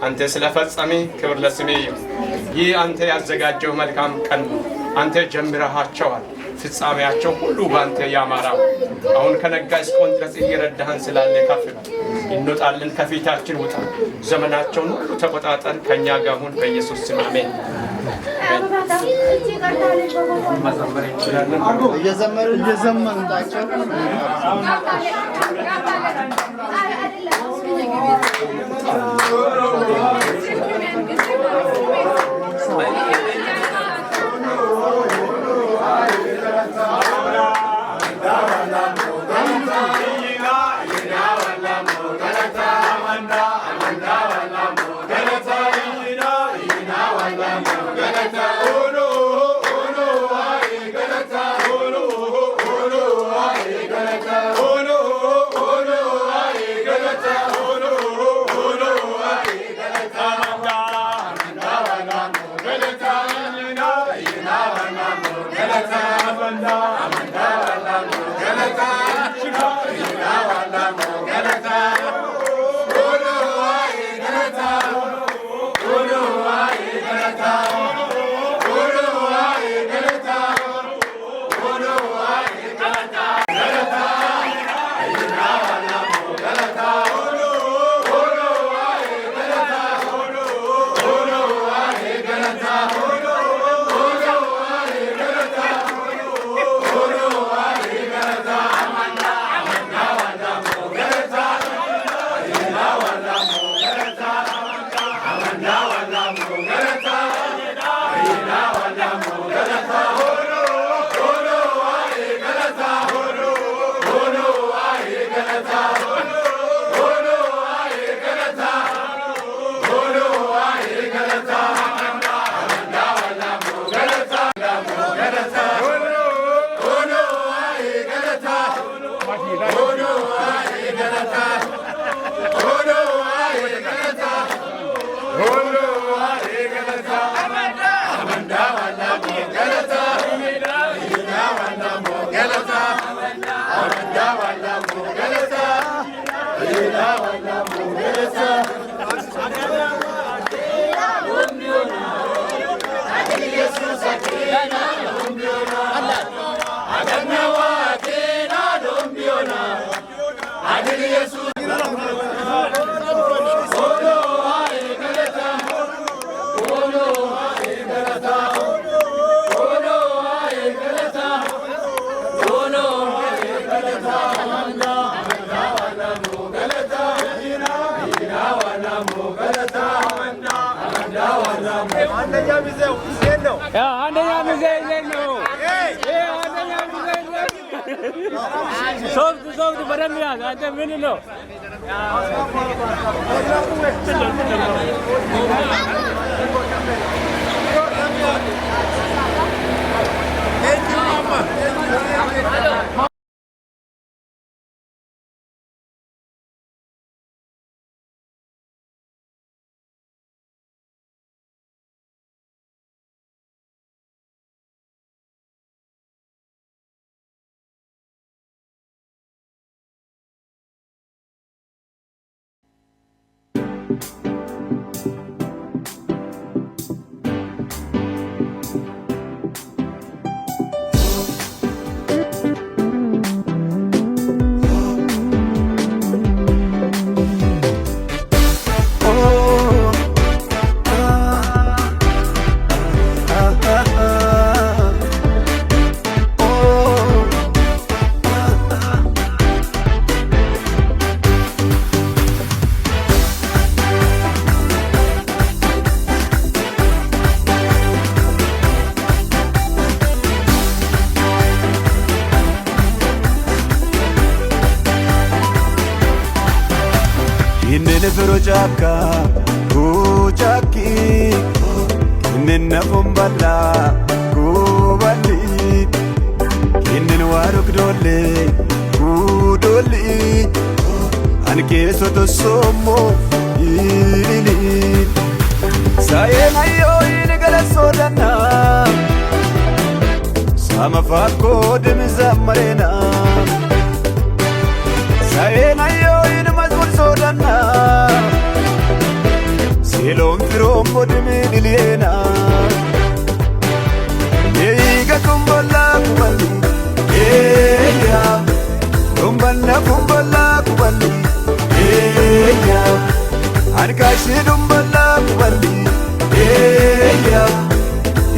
አንተ ስለፈጸመ ክብር ለስሜ ይህ አንተ ያዘጋጀው መልካም ቀን አንተ ጀምረሃቸዋል ፍጻሜያቸው ሁሉ ባንተ ያማራው አሁን ከነጋ እስከ ድረስ እየረዳህን ስላለ ከፍ እንወጣለን ከፊታችን ውጣ ዘመናቸውን ሁሉ ተቆጣጠር ከኛ ጋር ሁን በኢየሱስ ስም አሜን እየዘመሩላቸው አንደኛ ወቅት በደንብ ያዝ። አንተ ምን ነው ጫካ ጉጫኪ ንነፉም በላ ጉባሊ ይንን ዋሩክ ዶሌ ጉዶሊ አንኬሶ ተሶሞ ይሊሊ ሳየናዮ ይንገለሶደና ሳመፋኮ ድምዘመሬና ሳየናዮ ይንመዝሙር ሶደና Elon firom bodme dilena Yeiga kumbala kubali Eya kumbala kubali Eya Ankashi dumbala kubali Eya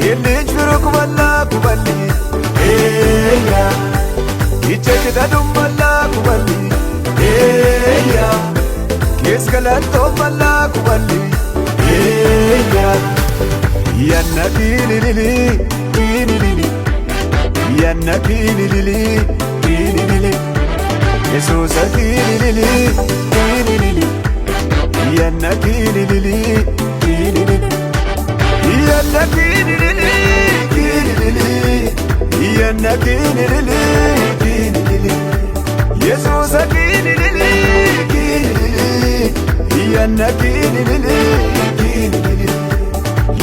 Yelij firu kubala kubali Eya Ichekida dumbala kubali Eya Kiskalat dumbala kubali Yanna kilili kilili Yanna kilili kilili Jesus kilili kilili Yanna kilili kilili Yanna kilili kilili Yanna kilili kilili Jesus kilili kilili Yanna kilili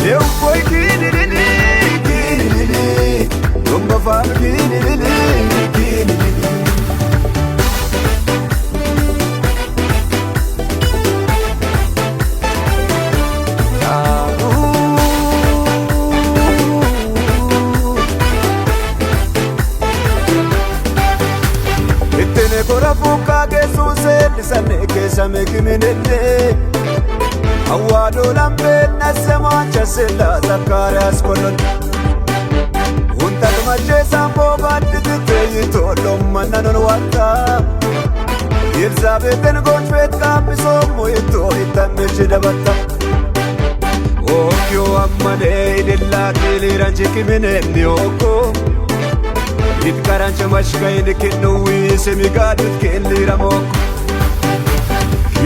Leu foi kilili kilili Rumba fam kilili kilili Ittene kora fuka ke suse lisane ke same kiminelle Awado lambe nasema chasela Zakarias kolon Unta tumache sambo badite yitolo mananon wata Elizabethen gonchvet kapiso moito itamechi dabata Okyo amane idilla kiliranchi kimine nioko Itkarancha mashkain kinui semigadut kiliramoko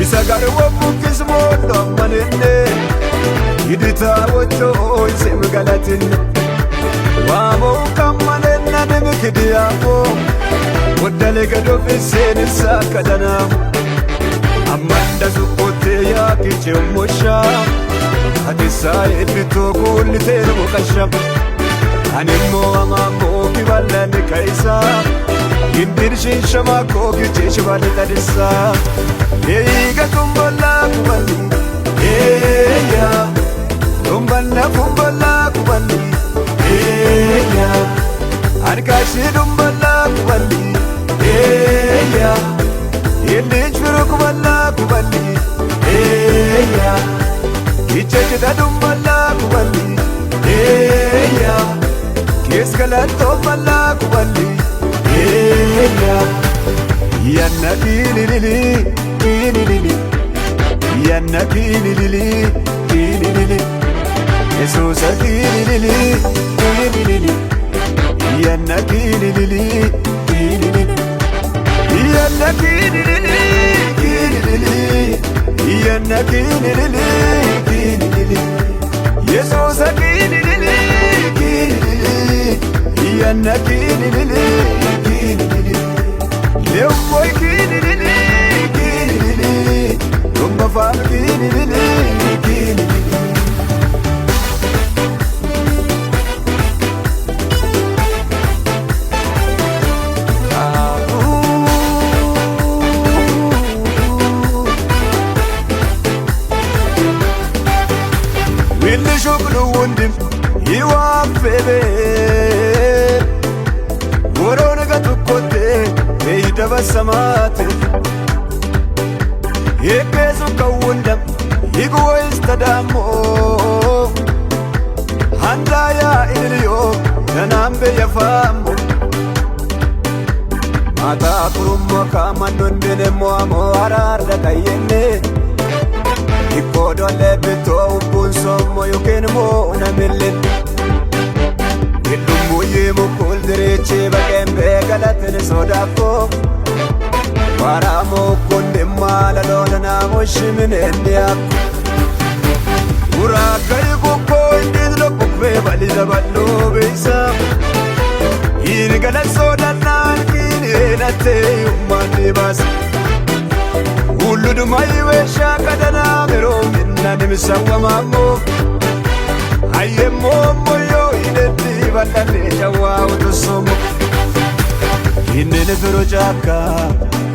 Isagar wabukis modo manene Idita wocho isim galatin Wamo kamanena nemikidiyamo Wadale gado fiseni sakadana Amanda sukote ya kichemosha Hadisa edito kulitenu mukasham Animo amamo kibalani kaisa Indirshin shamako kicheshibali tadisa Yeiga kumbala kubali Eya kumbala kubali Eya Ankashi dumbala kubali Eya Yelij firu kubala kubali Eya Ichekida dumbala kubali Eya Kiskalat dumbala kubali Eya Yanna kilili kilili Yanna kilili kilili Jesus kilili kilili Yanna kilili kilili በሰማት የከሱ ከወንደም ይጎይስ ተዳሞ አንዳያ ኢልዮ ተናምበ የፋሞ ማታ ኩሩሞ ካማኖን ደነሞ አሞራር ደቀየኔ ይቆዶለ ብቶ ቡንሶሞ ዩኬንሞ ነምልን ይሉሙዬ ሙኩል ድሬቼ በቀምበ ገለትን ሶዳኮ ዋራሞ ኮንደማ ለሎለና ወሽምን እንዲያኩ ውራከይ ኩኮ እንዴት ለኩቤ ባሊዘባሎ ቤሳ ይንገለ ሶዳናን ኪኔነቴ ዩማን ባስ ሁሉ ድማይ ወሻ ቀደና ምሮ ምናን ምሰወማሞ አየሞ ሞዮ ይደት ባላኔ ሸዋው ተሶሞ ይንን ፍሮጫካ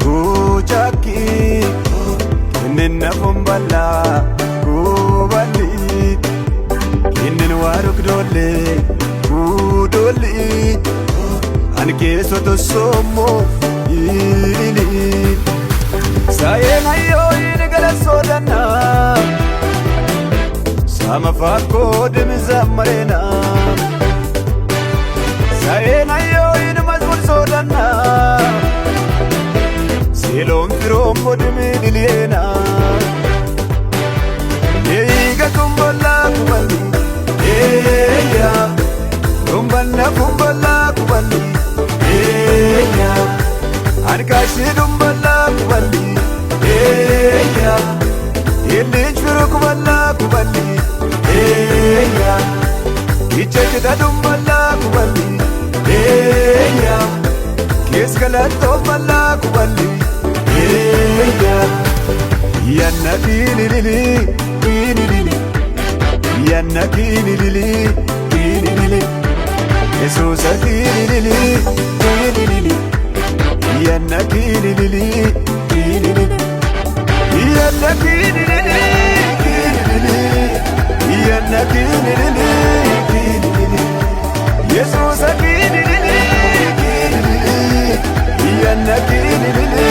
Kuchaki Kinina kumbala Kubali Kinin waruk dole Kudoli Anke soto somo Ili Sayena yo inigala sodana Sama fako demizamarena Sayena yo inimazmur sodana Elom firom modimi dilena Yeiga kumbala kubali Eya Kumbala kubali Eya Ankashi dumbala kubali Eya Yelich firu kubala kubali Eya Kichekida dumbala kubali Eya Kiskalato bala kubali Yanna kini lili, kini lili. Yanna kini lili, kini lili. Yesusa kini lili, kini lili. Yanna kini lili, kini lili. Yanna kini lili, kini lili. Yanna kini lili, kini lili. Yesusa kini lili, kini lili. Yanna kini lili.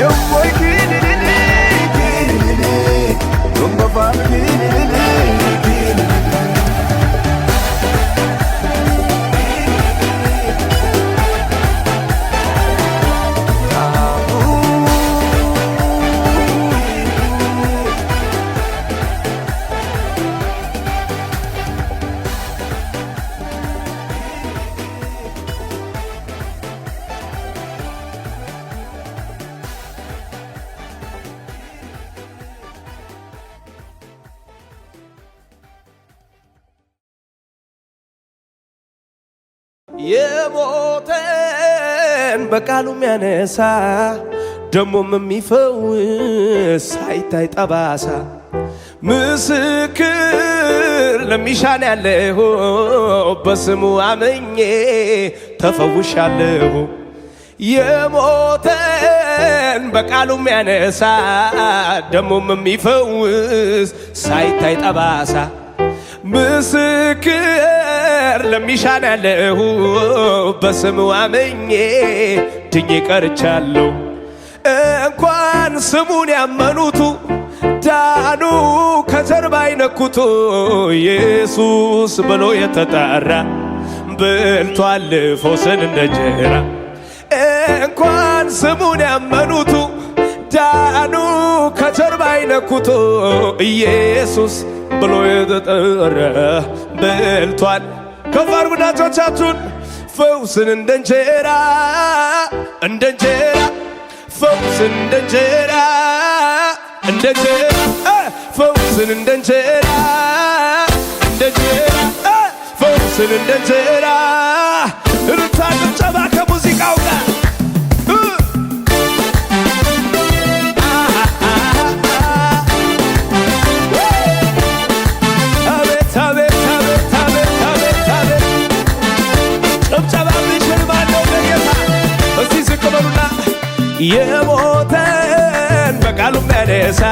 Eu foi kinilili, kinilili, Tumba fam kinilili, kinilili. የሞተን በቃሉ የሚያነሳ ደሞም የሚፈውስ ሳይታይ ጠባሳ ምስክር ለሚሻን ያለሁ በስሙ አመኜ ተፈውሻለሁ። የሞተን በቃሉ የሚያነሳ ደሞም የሚፈውስ ሳይታይ ጠባሳ ምስክር ለሚሻን ያለሁ በስሙ አመኜ ድኜ ቀርቻለሁ። እንኳን ስሙን ያመኑቱ ዳኑ ከጀርባ አይነኩቱ ኢየሱስ ብሎ የተጠራ በልቷል ፈውስን እንደ እንጀራ። እንኳን ስሙን ያመኑቱ ዳኑ ከጀርባ አይነኩቱ ኢየሱስ ብሎ የተጠራ በልቷል። ከፍ አድርጉ እጆቻችሁን። ፈውስን እንደ እንጀራ እንደ እንጀራ ፈውስን እንደ እንጀራ እንደ እንጀራ ፈውስን እንደ እንጀራ እንደ እንጀራ ፈውስን እንደ እንጀራ እልልታ ጭብጨባ ከሙዚቃው ጋር አቤት አቤት አቤት አቤት አቤት አቤት ጭብጨባ ቢችል ባለው በጌታ እስቲ ዝቅ በሉና የሞተን በቃሉ የሚያነሳ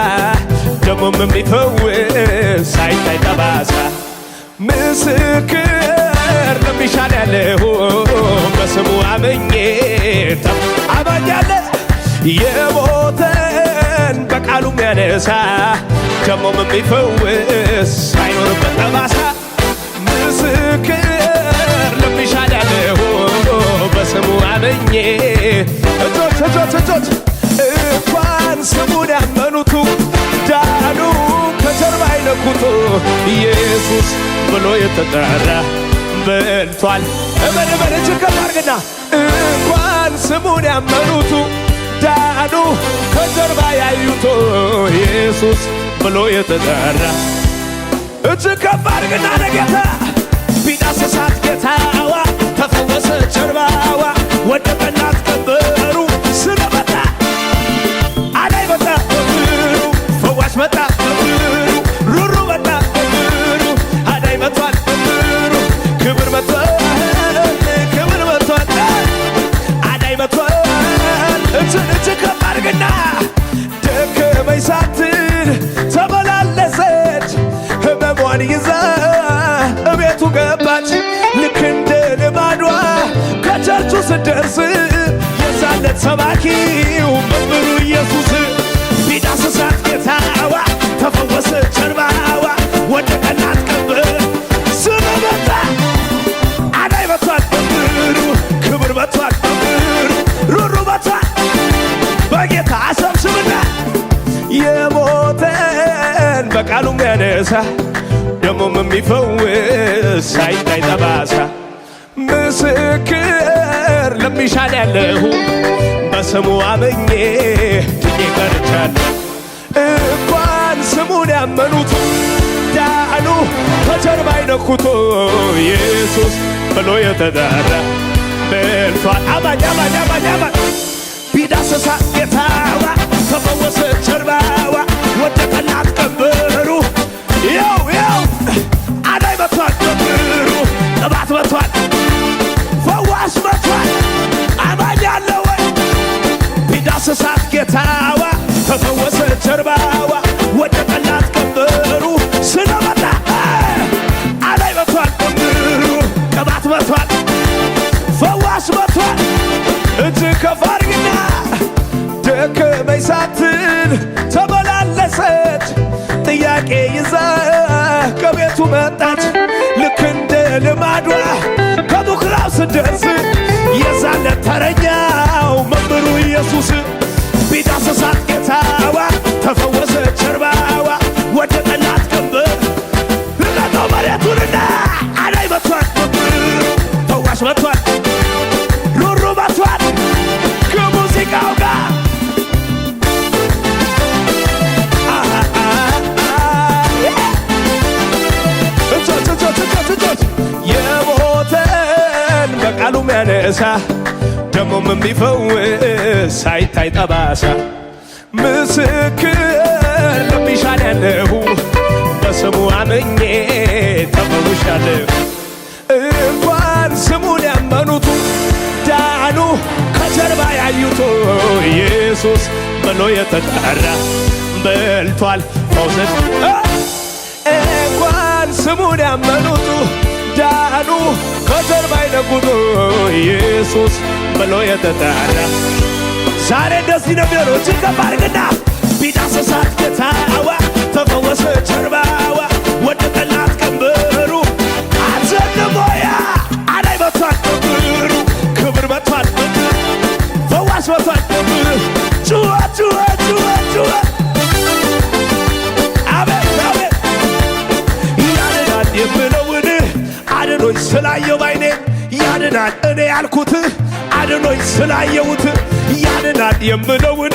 ደሞም የሚፈውስ ሳይታይ ጠባሳ ምስክር ለሚሻል ያለሁ በስሙ አምኜ አማኛለ የሞተን በቃሉ የሚያነሳ ደሞም የሚፈውስ ሳይኖርበት ጠባሳ ምስክር ለሚሻል ያለሁ በስሙ አምኜ እጆች እጆች እጆች እንኳን ስሙን ያመኑቱ ዳኑ ከጀርባ አይነኩቱ ኢየሱስ ብሎ የተጠራ በልቷል እመን እጅግ ከፍ አድርግና እንኳን ስሙን ያመኑቱ ዳኑ ከጀርባ ያዩቱ ኢየሱስ ብሎ የተጠራ እጅግ ከፍ አድርግና ለጌታ ቢዳሰሳት ጌታዋ ተፈወሰ ጀርባዋ ወደቀላት ቀበሩ ስለመጣ አዳይ መጣ በብሩ ፈዋሽ መጣ በብሩ ሩሩ መጣ በብሩ አዳይ መጥቷል በብሩ ክብር መጥቷል ክብር መጥቷል አዳይ መጥቷል እጅ ከፍ አድርግና ደከመኝ ሳትል ተመላለሰች ህመሟን ይዛ እቤቱ ገባች ልክ እንደ ልማዷ ከቸርቹ ስደርስ የዛለት ሰባኪው መምህሩ ኢየሱስ ቢዳስሳት ጌታዋ ተፈወሰ ጀርባዋ ወደቀላት ቀብር ስለመጣ አዳይ መጥቷል በምሩ ክብር መጥቷል በምሩ ሩሩ መጥቷል በጌታ አሰብስብና የሞተን በቃሉ የሚያነሳ ደሞም የሚፈውስ ሳይታይ ጠባሳ ምስክር ለሚሻል ያለሁ በስሙ አምኜ ድኜ ቀርቻለሁ እንኳን ስሙን ያመኑት ዳኑ ከጀርባ አይነኩቱ ኢየሱስ ብሎ የተጠራ በልቷል አማኝ አማኝ አማኝ አማኝ ቢዳሰሳ ጌታዋ ተፈወሰ ጀርባዋ ወደቀላት ቀበሩ ያው አዳይ መጥቷል ቀበሩ ቅባት መጥቷል ፈዋሽ መጥቷል አማኝ አለ ወይ ቢዳሰሳት ጌታዋ ተፈወሰ ጀርባዋ ወደቀላት ቀበሩ ስለመጣ አዳይ መጥቷል ቀበሩ ቅባት መጥቷል ፈዋሽ መጥቷል እጅ ከፍ አድርግና ደከመኝ ሳትል ተመላለሰች ጥያቄ ይዛ ከቤቱ መጣች ልክ እንደ ልማዷ ከምኵራብ ስደርስ የዛለት ተረኛው መምህሩ ኢየሱስ ቢዳሰሳት ጌታዋ ተፈወሰ ጀርባዋ ወደቀላት ቀንበር ርቀተው መሬቱንና አዳይ መጥቷል መምህሩ ፈዋሽ መጥቷል ሩሩ መጥቷል ከሙዚቃው ጋር የሞተን በቃሉ የሚያነሳ ደሞም የሚፈውስ ሳይታይ ጠባሳ ምስክር ለሚሻል ያለሁ በስሙ አምኜ ተፈውሻለሁ እንኳን ስሙን ያመኑቱ ዳኑ ከጀርባ ያዩቱ ኢየሱስ ብሎ የተጠራ በልቷል ፈውስን እንኳን ስሙን ያመኑቱ ዳኑ ከጀርባ አይነኩቱ ኢየሱስ ብሎ የተጠራ ዛሬ እንደዚህ ነው የሚሆነው እጅግ ከፍ አድርግና ቢዳሰሳት ጌታዋ ተፈወሰ ጀርባዋ ወደቀላት ቀንበሩ አዘንሞያ አዳይ መጥቷል ቀንበሩ ክብር መጥቷል ፈዋሽ መጥቷል ቀንበሩ ጩኸ ጩኸ ጩኸ ጩኸ አቤት አቤት ያድናል የምለውን አድኖኝ ስላየው ባይኔ ያድናል እኔ ያልኩት አድኖኝ ስላየሁት ያድናል የምለውን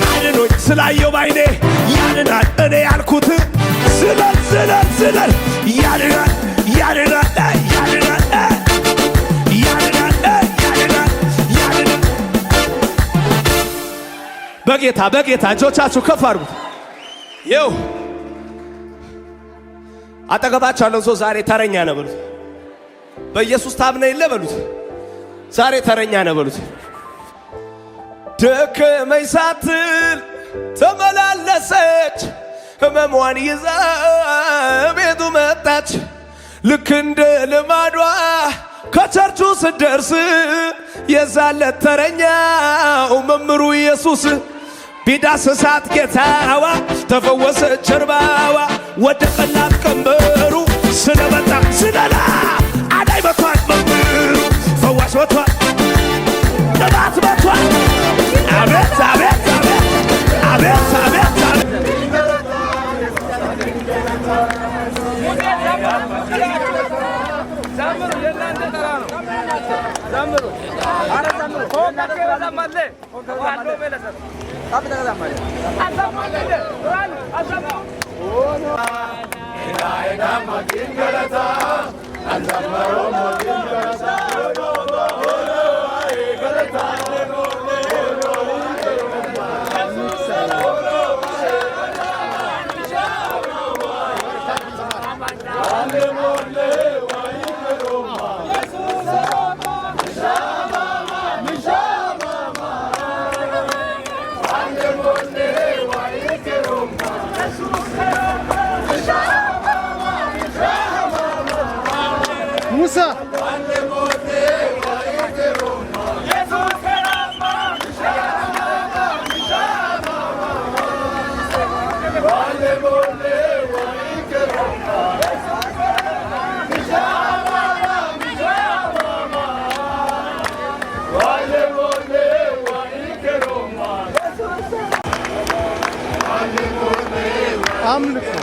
አድኖኝ ስላየው ባይኔ ያድናል እኔ ያልኩት ዝለል ዝለል ዝለል ያድናል ያድናል ያድናል ያድናል ያድናል ያድናል። በጌታ በጌታ እጆቻችሁ ከፍ አድርጉት። ይው አጠገባችሁ ያለው ሰው ዛሬ ተረኛ ነው በሉት። በኢየሱስ ታምነ የለ በሉት። ዛሬ ተረኛ ነው በሉት። ደከመኝ ሳትል ተመላለሰች ህመሟን ይዛ ቤቱ መጣች። ልክ እንደ ልማዷ ከቸርቹ ስደርስ የዛለት ተረኛው መምሩ ኢየሱስ ቢዳስሳት ጌታዋ ተፈወሰች ጀርባዋ ወደቀላት ቀንበሩ ስለመጣ ስለላ አዳይ መቷል መምሩ ፈዋሽ መቷል ቅባት መቷል አቤት አቤት አቤት አቤት አቤት ሙሳ አምልኮ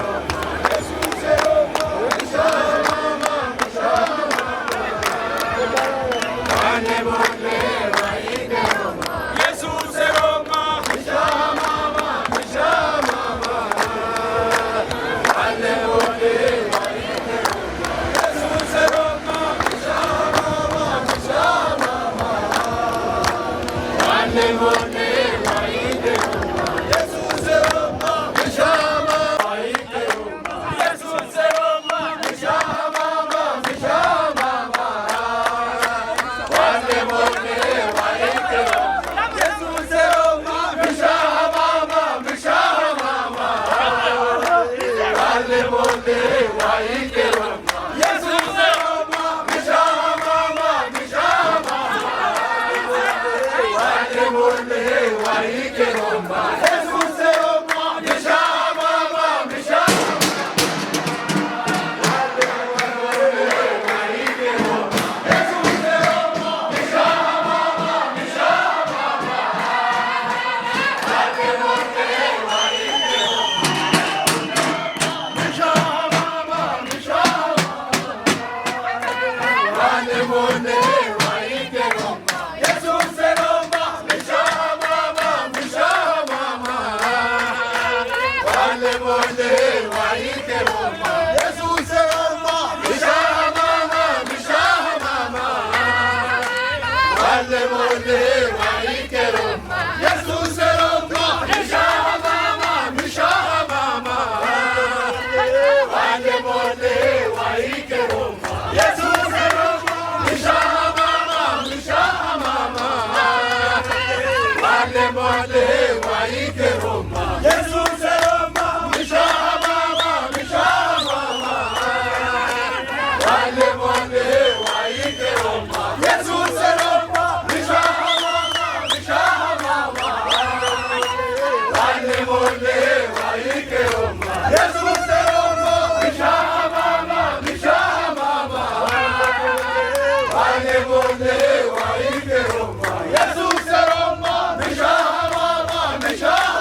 Jesus,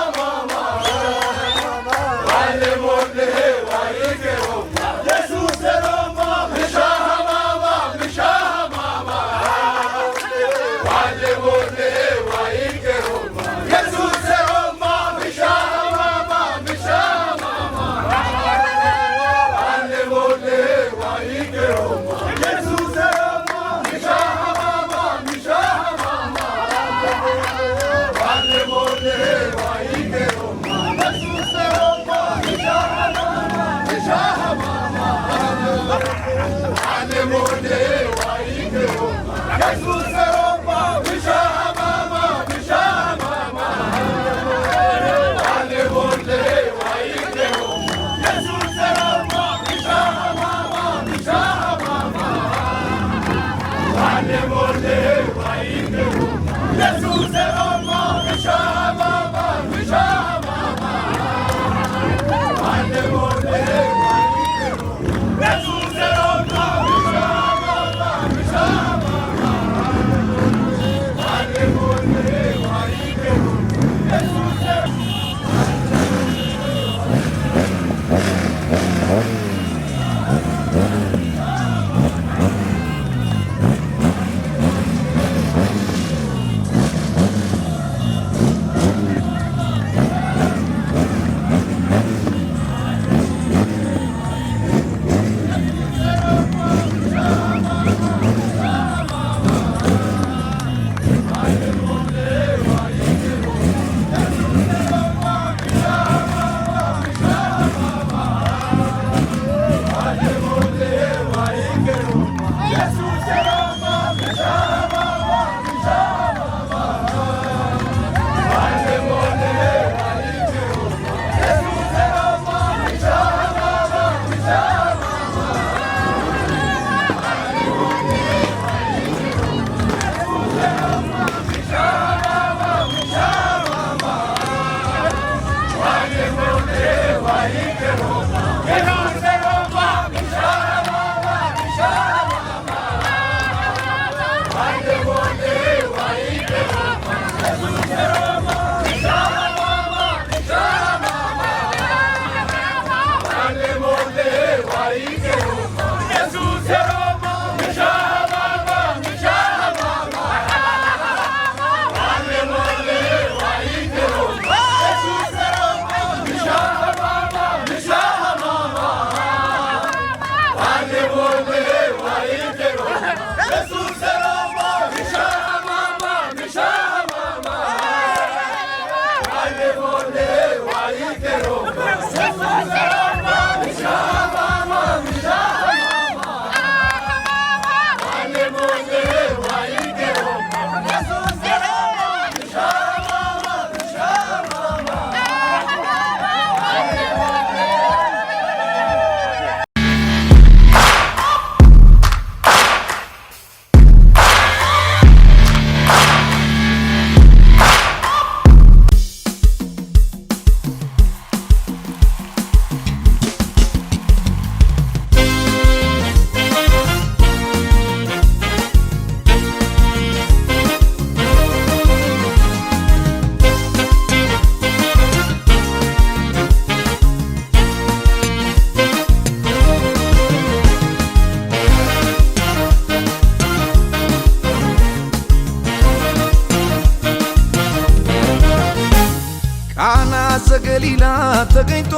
ዘገሊላ ተገኝቶ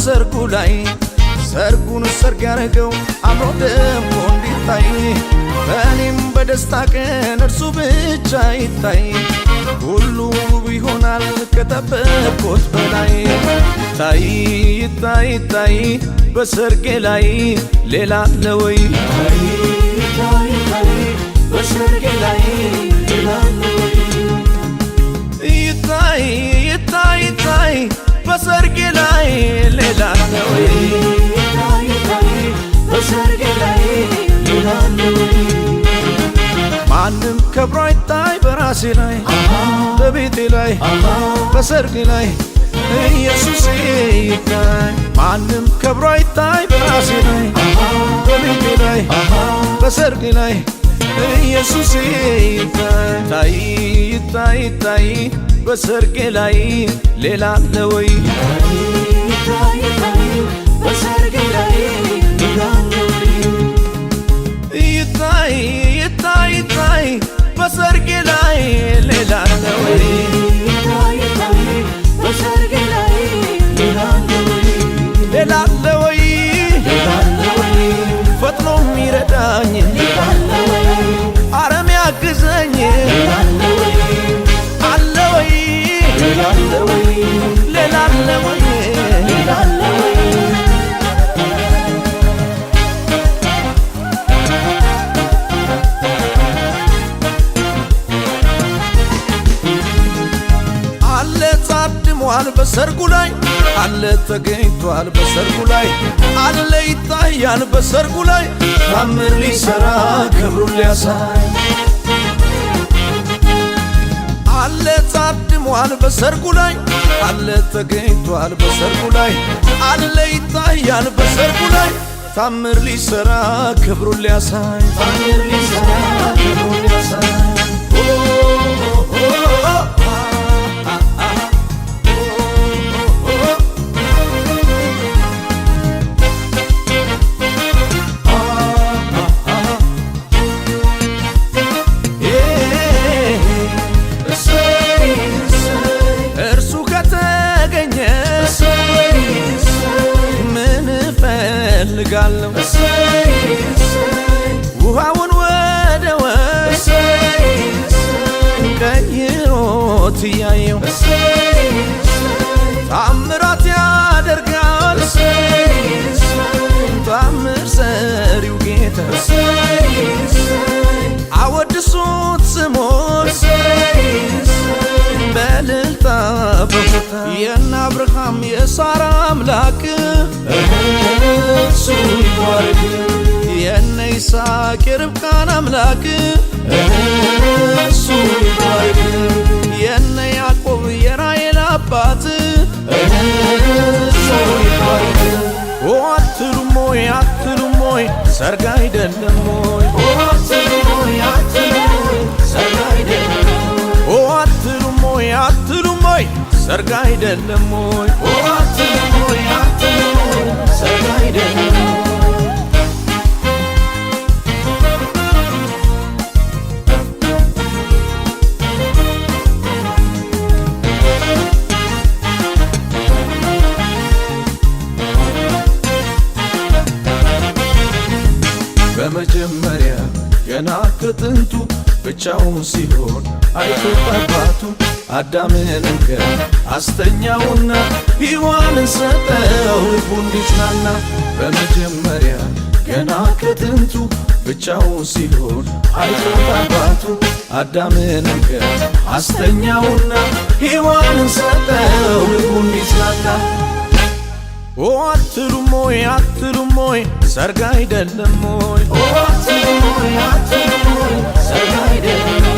ሰርጉ ላይ ሰርጉን ሰርግ ያረገው አምሮ ደምቆ እንዲታይ በእኔም በደስታ ቀን እርሱ ብቻ ይታይ ሁሉ ውብ ይሆናል ከጠበቅኩት በላይ ታይ ታይ ታይ በሰርጌ ላይ ሌላ አለ ወይ ታይ ታይ ታይ በሰርጌ ላይ ሌላ አለ ወይ ይታይ ይታይ ይታይ በሰርጌ ላይ ሌላ አለ ወይ ይታይ ይታይ በሰርጌ ላይ ሌላ አለ ወይ ማንም ከብሮ አይታይ በራሴ ላይ በቤቴ ላይ በሰርጌ ላይ ኢየሱስ ይታይ ማንም ከብሮ አይታይ በራሴ ላይ በቤቴ ላይ በሰርጌ ላይ ኢየሱስ ይታይ ይታይ ይታይ በሰርጌ ላይ ሌላ አለ ወይ ይታይ ይታይ በሰርጌ ላይ ሌላ አለ ወይ ይታይ ይታይ ይታይ በሰርጌ ላይ ሌላ አለ ወይ ይታይ ይታይ በሰርጌ ላይ ሌላ አለ ወይ ሌላ አለ ወይ ሌላ አለ ወይ ፈጥኖ የሚረዳኝ ሌላ አለ ወይ አረም ያግዘኝ ሌላ አለ ወይ አለ ወይ ሌላ አለ ወይ ሌላ አለ ወይ ሌላ አለ ወይ ታድሟል በሰርጉ ላይ አለ ተገኝቷል በሰርጉ ላይ አለ ይታያል በሰርጉ ላይ ታምር ሊሰራ ክብሩን ሊያሳይ አለ ታድሟል በሰርጉ ላይ አለ ተገኝቷል በሰርጉ ላይ አለ ይታያል በሰርጉ ላይ ታምር ሊሰራ ክብሩን ሊያሳይ ታምር ሊሰራ ክብሩን ሊያሳይ እፈልጋለሁ ውሃውን ወደ ወይን ቀይሮት እያየው ታምራት ያደርጋል ታምር ሰሪው ጌታ አወድሱት ስሙን በእልልታ በሆታ የእነ አብርሃም የሳራ አምላክ እሱ ይባረክ የእነ ይስሐቅ የርብቃን አምላክ እሱ ይባረክ የእነ ያዕቆብ የራሔል አባት እሱ ይባረክ አትሉም ወይ አትሉም ወይ ሰርግ አይደለም ወይ አትሉም ወይ አትሉም ወይ ሰርግ አይደለም አትሉም ወይ አትሉም ወይ ሰርግ አይደለም ወይ አትሉም ወይ አትሉም ወይ ሰርግ አይደለም በመጀመሪያ ገና ከጥንቱ ብቻውን ሲሆን አይቶት አባቱ አዳምን አስተኛውና ሔዋንን ሰጠው ልቡ እንዲጽናና በመጀመሪያ ገና ከጥንቱ ብቻውን ሲሆን አይቶት አባቱ አዳምን አስተኛውና ሔዋንን ሰጠው ልቡ እንዲጽናና አትሉም ወይ አትሉም ወይ ሰርግ አይደለም ወይ አትሉም ወይ አትሉም ወይ ሰርግ አይደለም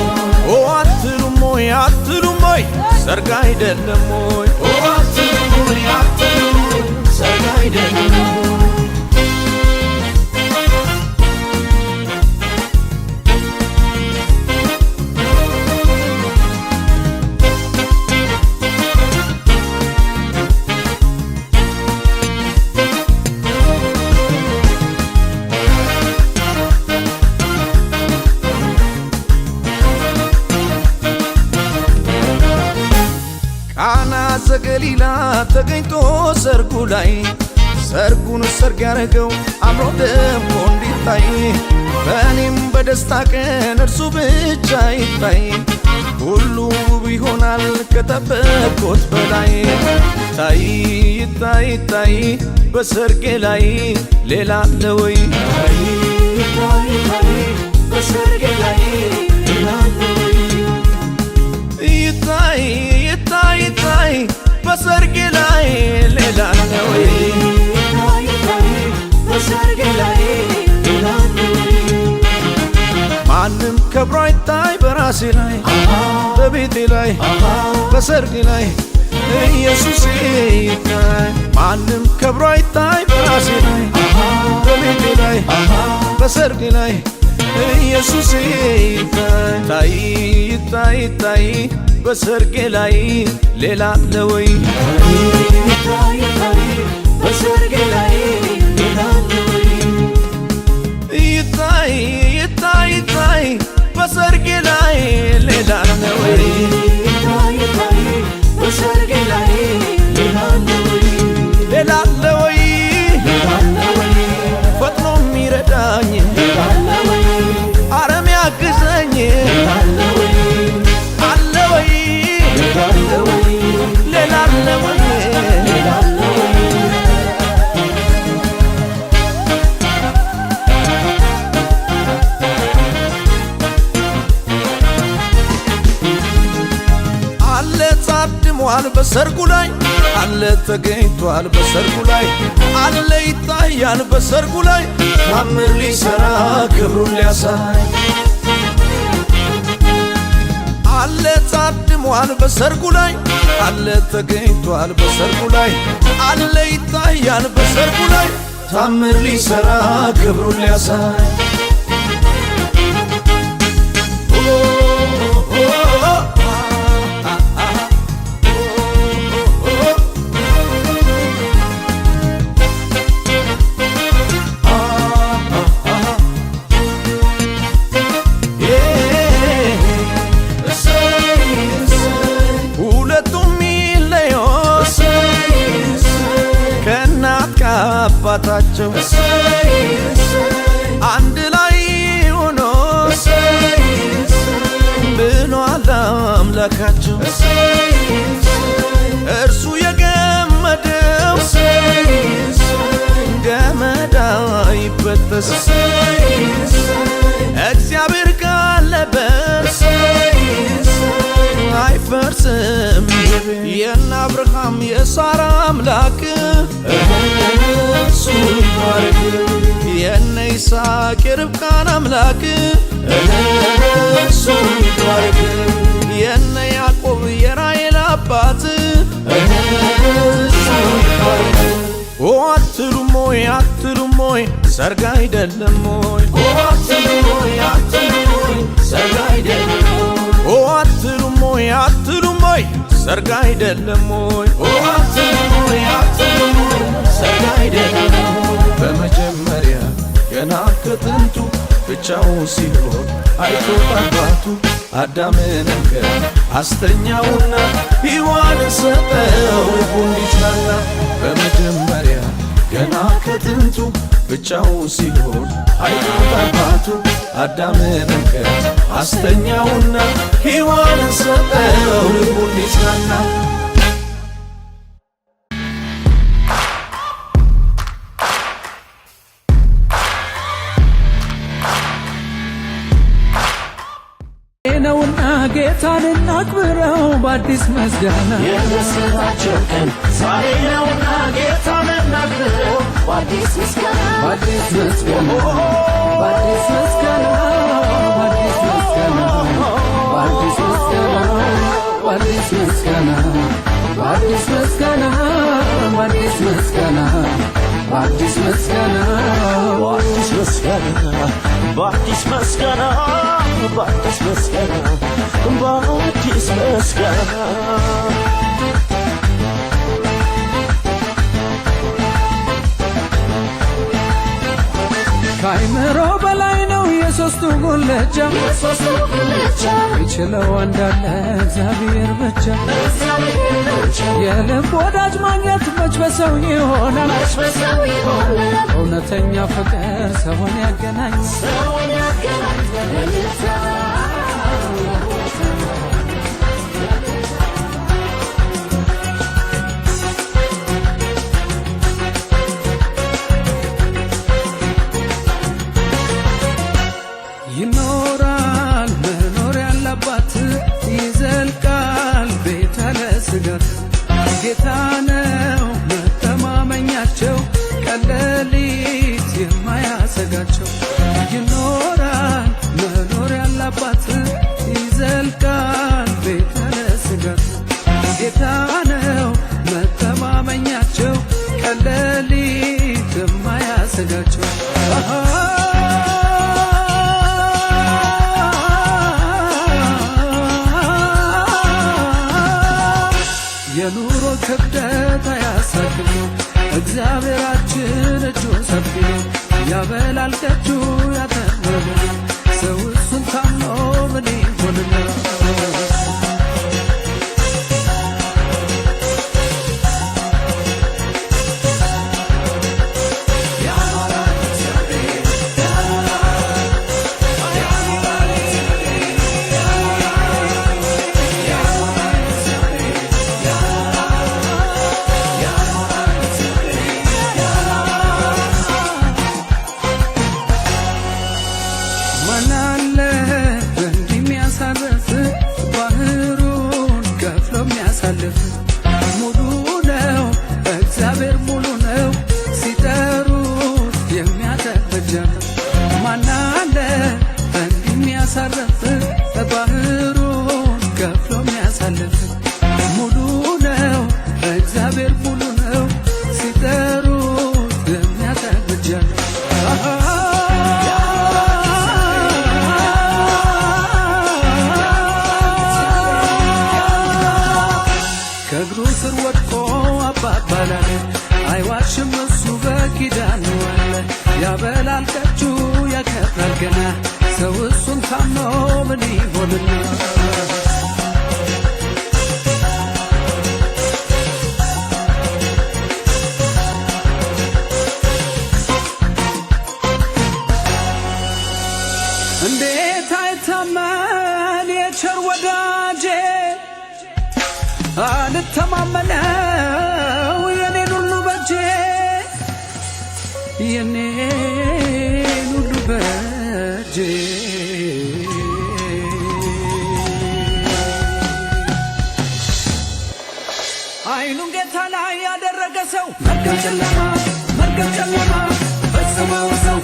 አትሉም ወይ አትሉም ወይ ሰርግ አይደለም ወይ አትሉም ወይ አትሉም ወይ ሰርግ አይደለም ቃና ዘገሊላ ተገኝቶ ሰርጉ ላይ ሰርጉን ሰርግ ያረገው አምሮ ደምቆ እንዲታይ በእኔም በደስታ ቀን እርሱ ብቻ ይታይ ሁሉ ውብ ይሆናል ከጠበቅኩት በላይ ታይ ይታይ ታይ በሰርጌ ላይ ሌላ አለ ወይ ታይ ይታይ ታይ በሰርጌ ላይ ሌላ አለ ወይ ይታይ ይታይ ታይ በሰርጌ ላይ ሌላ አለ ወይ ይታይ ታይ በሰርጌ ላይ ሌላ አለ ወይ ማንም ከብሮ አይታይ በራሴ ላይ በቤቴ ላይ በሰርጌ ላይ ኢየሱስ ይታይ ማንም ከብሮ አይታይ በራሴ ላይ በቤቴ ላይ በሰርጌ ላይ ኢየሱስ ይታይ ታይ ይታይ ታይ በሰርጌ ላይ ሌላ አለ ወይ ይታይ ታይ በሰርጌ ላይ ሌላ አለ ወይ ይታይ ይታይ ታይ በሰርጌ ላይ ሌላ አለ ወይ ይታይ ታይ በሰርጌ ላይ ሌላ አለ ወይ ሌላ አለ ወይ ሌላ አለ ወይ ፈጥኖ የሚረዳኝ ሌላ አለ ወይ አረም ያግዘኝ ሌላ አለ ወይ አለ ወይ ሌላ አለ ወይ ሌላ አለ ወይ ሌላ አለ ወይ ታድሟል በሰርጉ ላይ አለ ተገኝቷል በሰርጉ ላይ አለ ይታያል በሰርጉ ላይ ታምር ሊሰራ ክብሩን ሊያሳይ አለ ታድሟል በሰርጉ ላይ አለ ተገኝቷል በሰርጉ ላይ አለ ይታያል በሰርጉ ላይ ታምር ሊሰራ ክብሩን ሊያሳይ አባታቸው አንድ ላይ ሆኖ ብሏል አምላካቸው እርሱ የገመደው ገመድ አይበጠስ እግዚአብሔር ካለበት አይፈርስም የነ አብርሃም የሳራ አምላክ እሱ ይባረክ የነ ይስሐቅ የርብቃን አምላክ እሱ ይባረክ የነ ያዕቆብ የራሔል አባት እሱ ይባረክ አትሉም ሆይ አትሉም ሆይ ሰርግ አይደለም ሆይ አትሉም ሆይ አትሉም ሆይ ሰርግ አይደለም ሆይ አትሉም ሆይ አትሉም ሆይ ሰርግ አይደለም ሆይ አትሉም ሆይ አትሉም ሆይ ሰርግ አይደለም በመጀመሪያ ገና ከጥንቱ ብቻውን ሲሆን አይቶት አባቱ አዳምን አስተኛውና ሔዋንን ሰጠው ልቡን እንዲጽናና በመጀመሪያ ገና ከጥንቱ ብቻውን ሲሆን አይቶት አባቱ አዳምን አስተኛውና ሔዋንን ሰጠው ልቡን እንዲጽናና ነውና ጌታን እናክብረው በአዲስ ምስጋና የምስራቸው ቀን ዛሬ ነውና ጌታን እናክብረው በአዲስ ምስጋና በአዲስ ምስጋና በአዲስ ምስጋና በአዲስ ምስጋና በአዲስ ምስጋና በአዲስ ምስጋና በአዲስ ምስጋና በአዲስ ምስጋና በአዲስ ምስጋና በአዲስ ምስጋና በአዲስ ምስጋና በአዲስ ምስጋና ከአይምሮ በላይ ነው የሶስቱ ጉልቻ ይችለው እንዳለ እግዚአብሔር ብቻ የልብ ወዳጅ ማግኘት መች በሰው ይሆናል እውነተኛ ፍቅር ሰውን ያገናኝ ይኖራል መኖር ያለባት ይዘልቃል ቤት ያለ ስጋት ጌታ ነው መተማመኛቸው ቀለሊት የማያሰጋቸው ይኖራል መኖር ያለባት ይዘልቃል ቤት ያለ ስጋት ጌታ ነው መተማመኛቸው ቀለሊት የማያሰጋቸው የኑሮ ክብደት አያሳክም እግዚአብሔራችን እጁ ሰፊ ያበላል ከእጁ ያተርፋል ሰው እሱን ታምኖ ምን ይሆንልህ ማናለ እንዲህ የሚያሳርፍ የሚያሳልፍ ሙሉ ነው እግዚአብሔር ሙሉ ነው ሲጠሩት የሚያተበጃ ማናለ እንዲህ የሚያሳርፍ ባህሩን ከፍሎ የሚያሳልፍ ሙሉ ነው እግዚአብሔር ሙሉ ነው ሲጠሩት የሚያተበጃ ከእግሩ ስር ወድቆ አባባላለ አይዋሽም እሱ በኪዳኑ አለ ያበላል ቀጩ ያከብራል ገና ሰው እሱን ታምኖ ምን ይሆንና እንዴት አይታመን የቸር ወዳጄ አልተማመነው የኔን ሁሉ በጄ የኔን ሁሉ በጄ አይኑን ጌታ ላይ ያደረገ ሰው መርገም ጨለማ ፈጽመው ሰው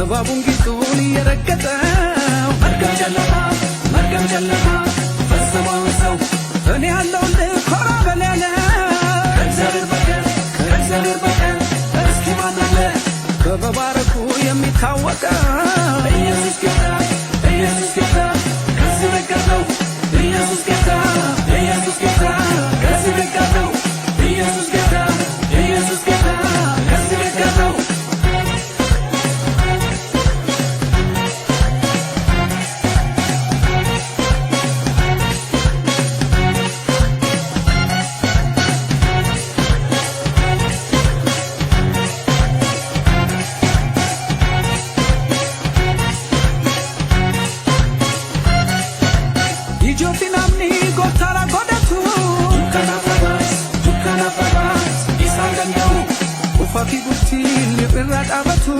እባቡን ጊጡን እየረገጠው መርገም ጨለማ ፈጽመው ሰው እኔ ያለውልህ ኮራ በል ያለ ከእግዚአብሔር በቀር እስኪ ማን አለ በመባረኩ የሚታወቀው ኢየሱስ ጌታ ከዚህ በቀር ነው ኢየሱስ ጌታ ከዚህ በቀር ነው ኢየሱስ ጌታ ከዚህ በቀር ነው Ijootinamni gootara godhatu dukkana fagaas isaan danda'u uffatii bultii lirra dhaabatu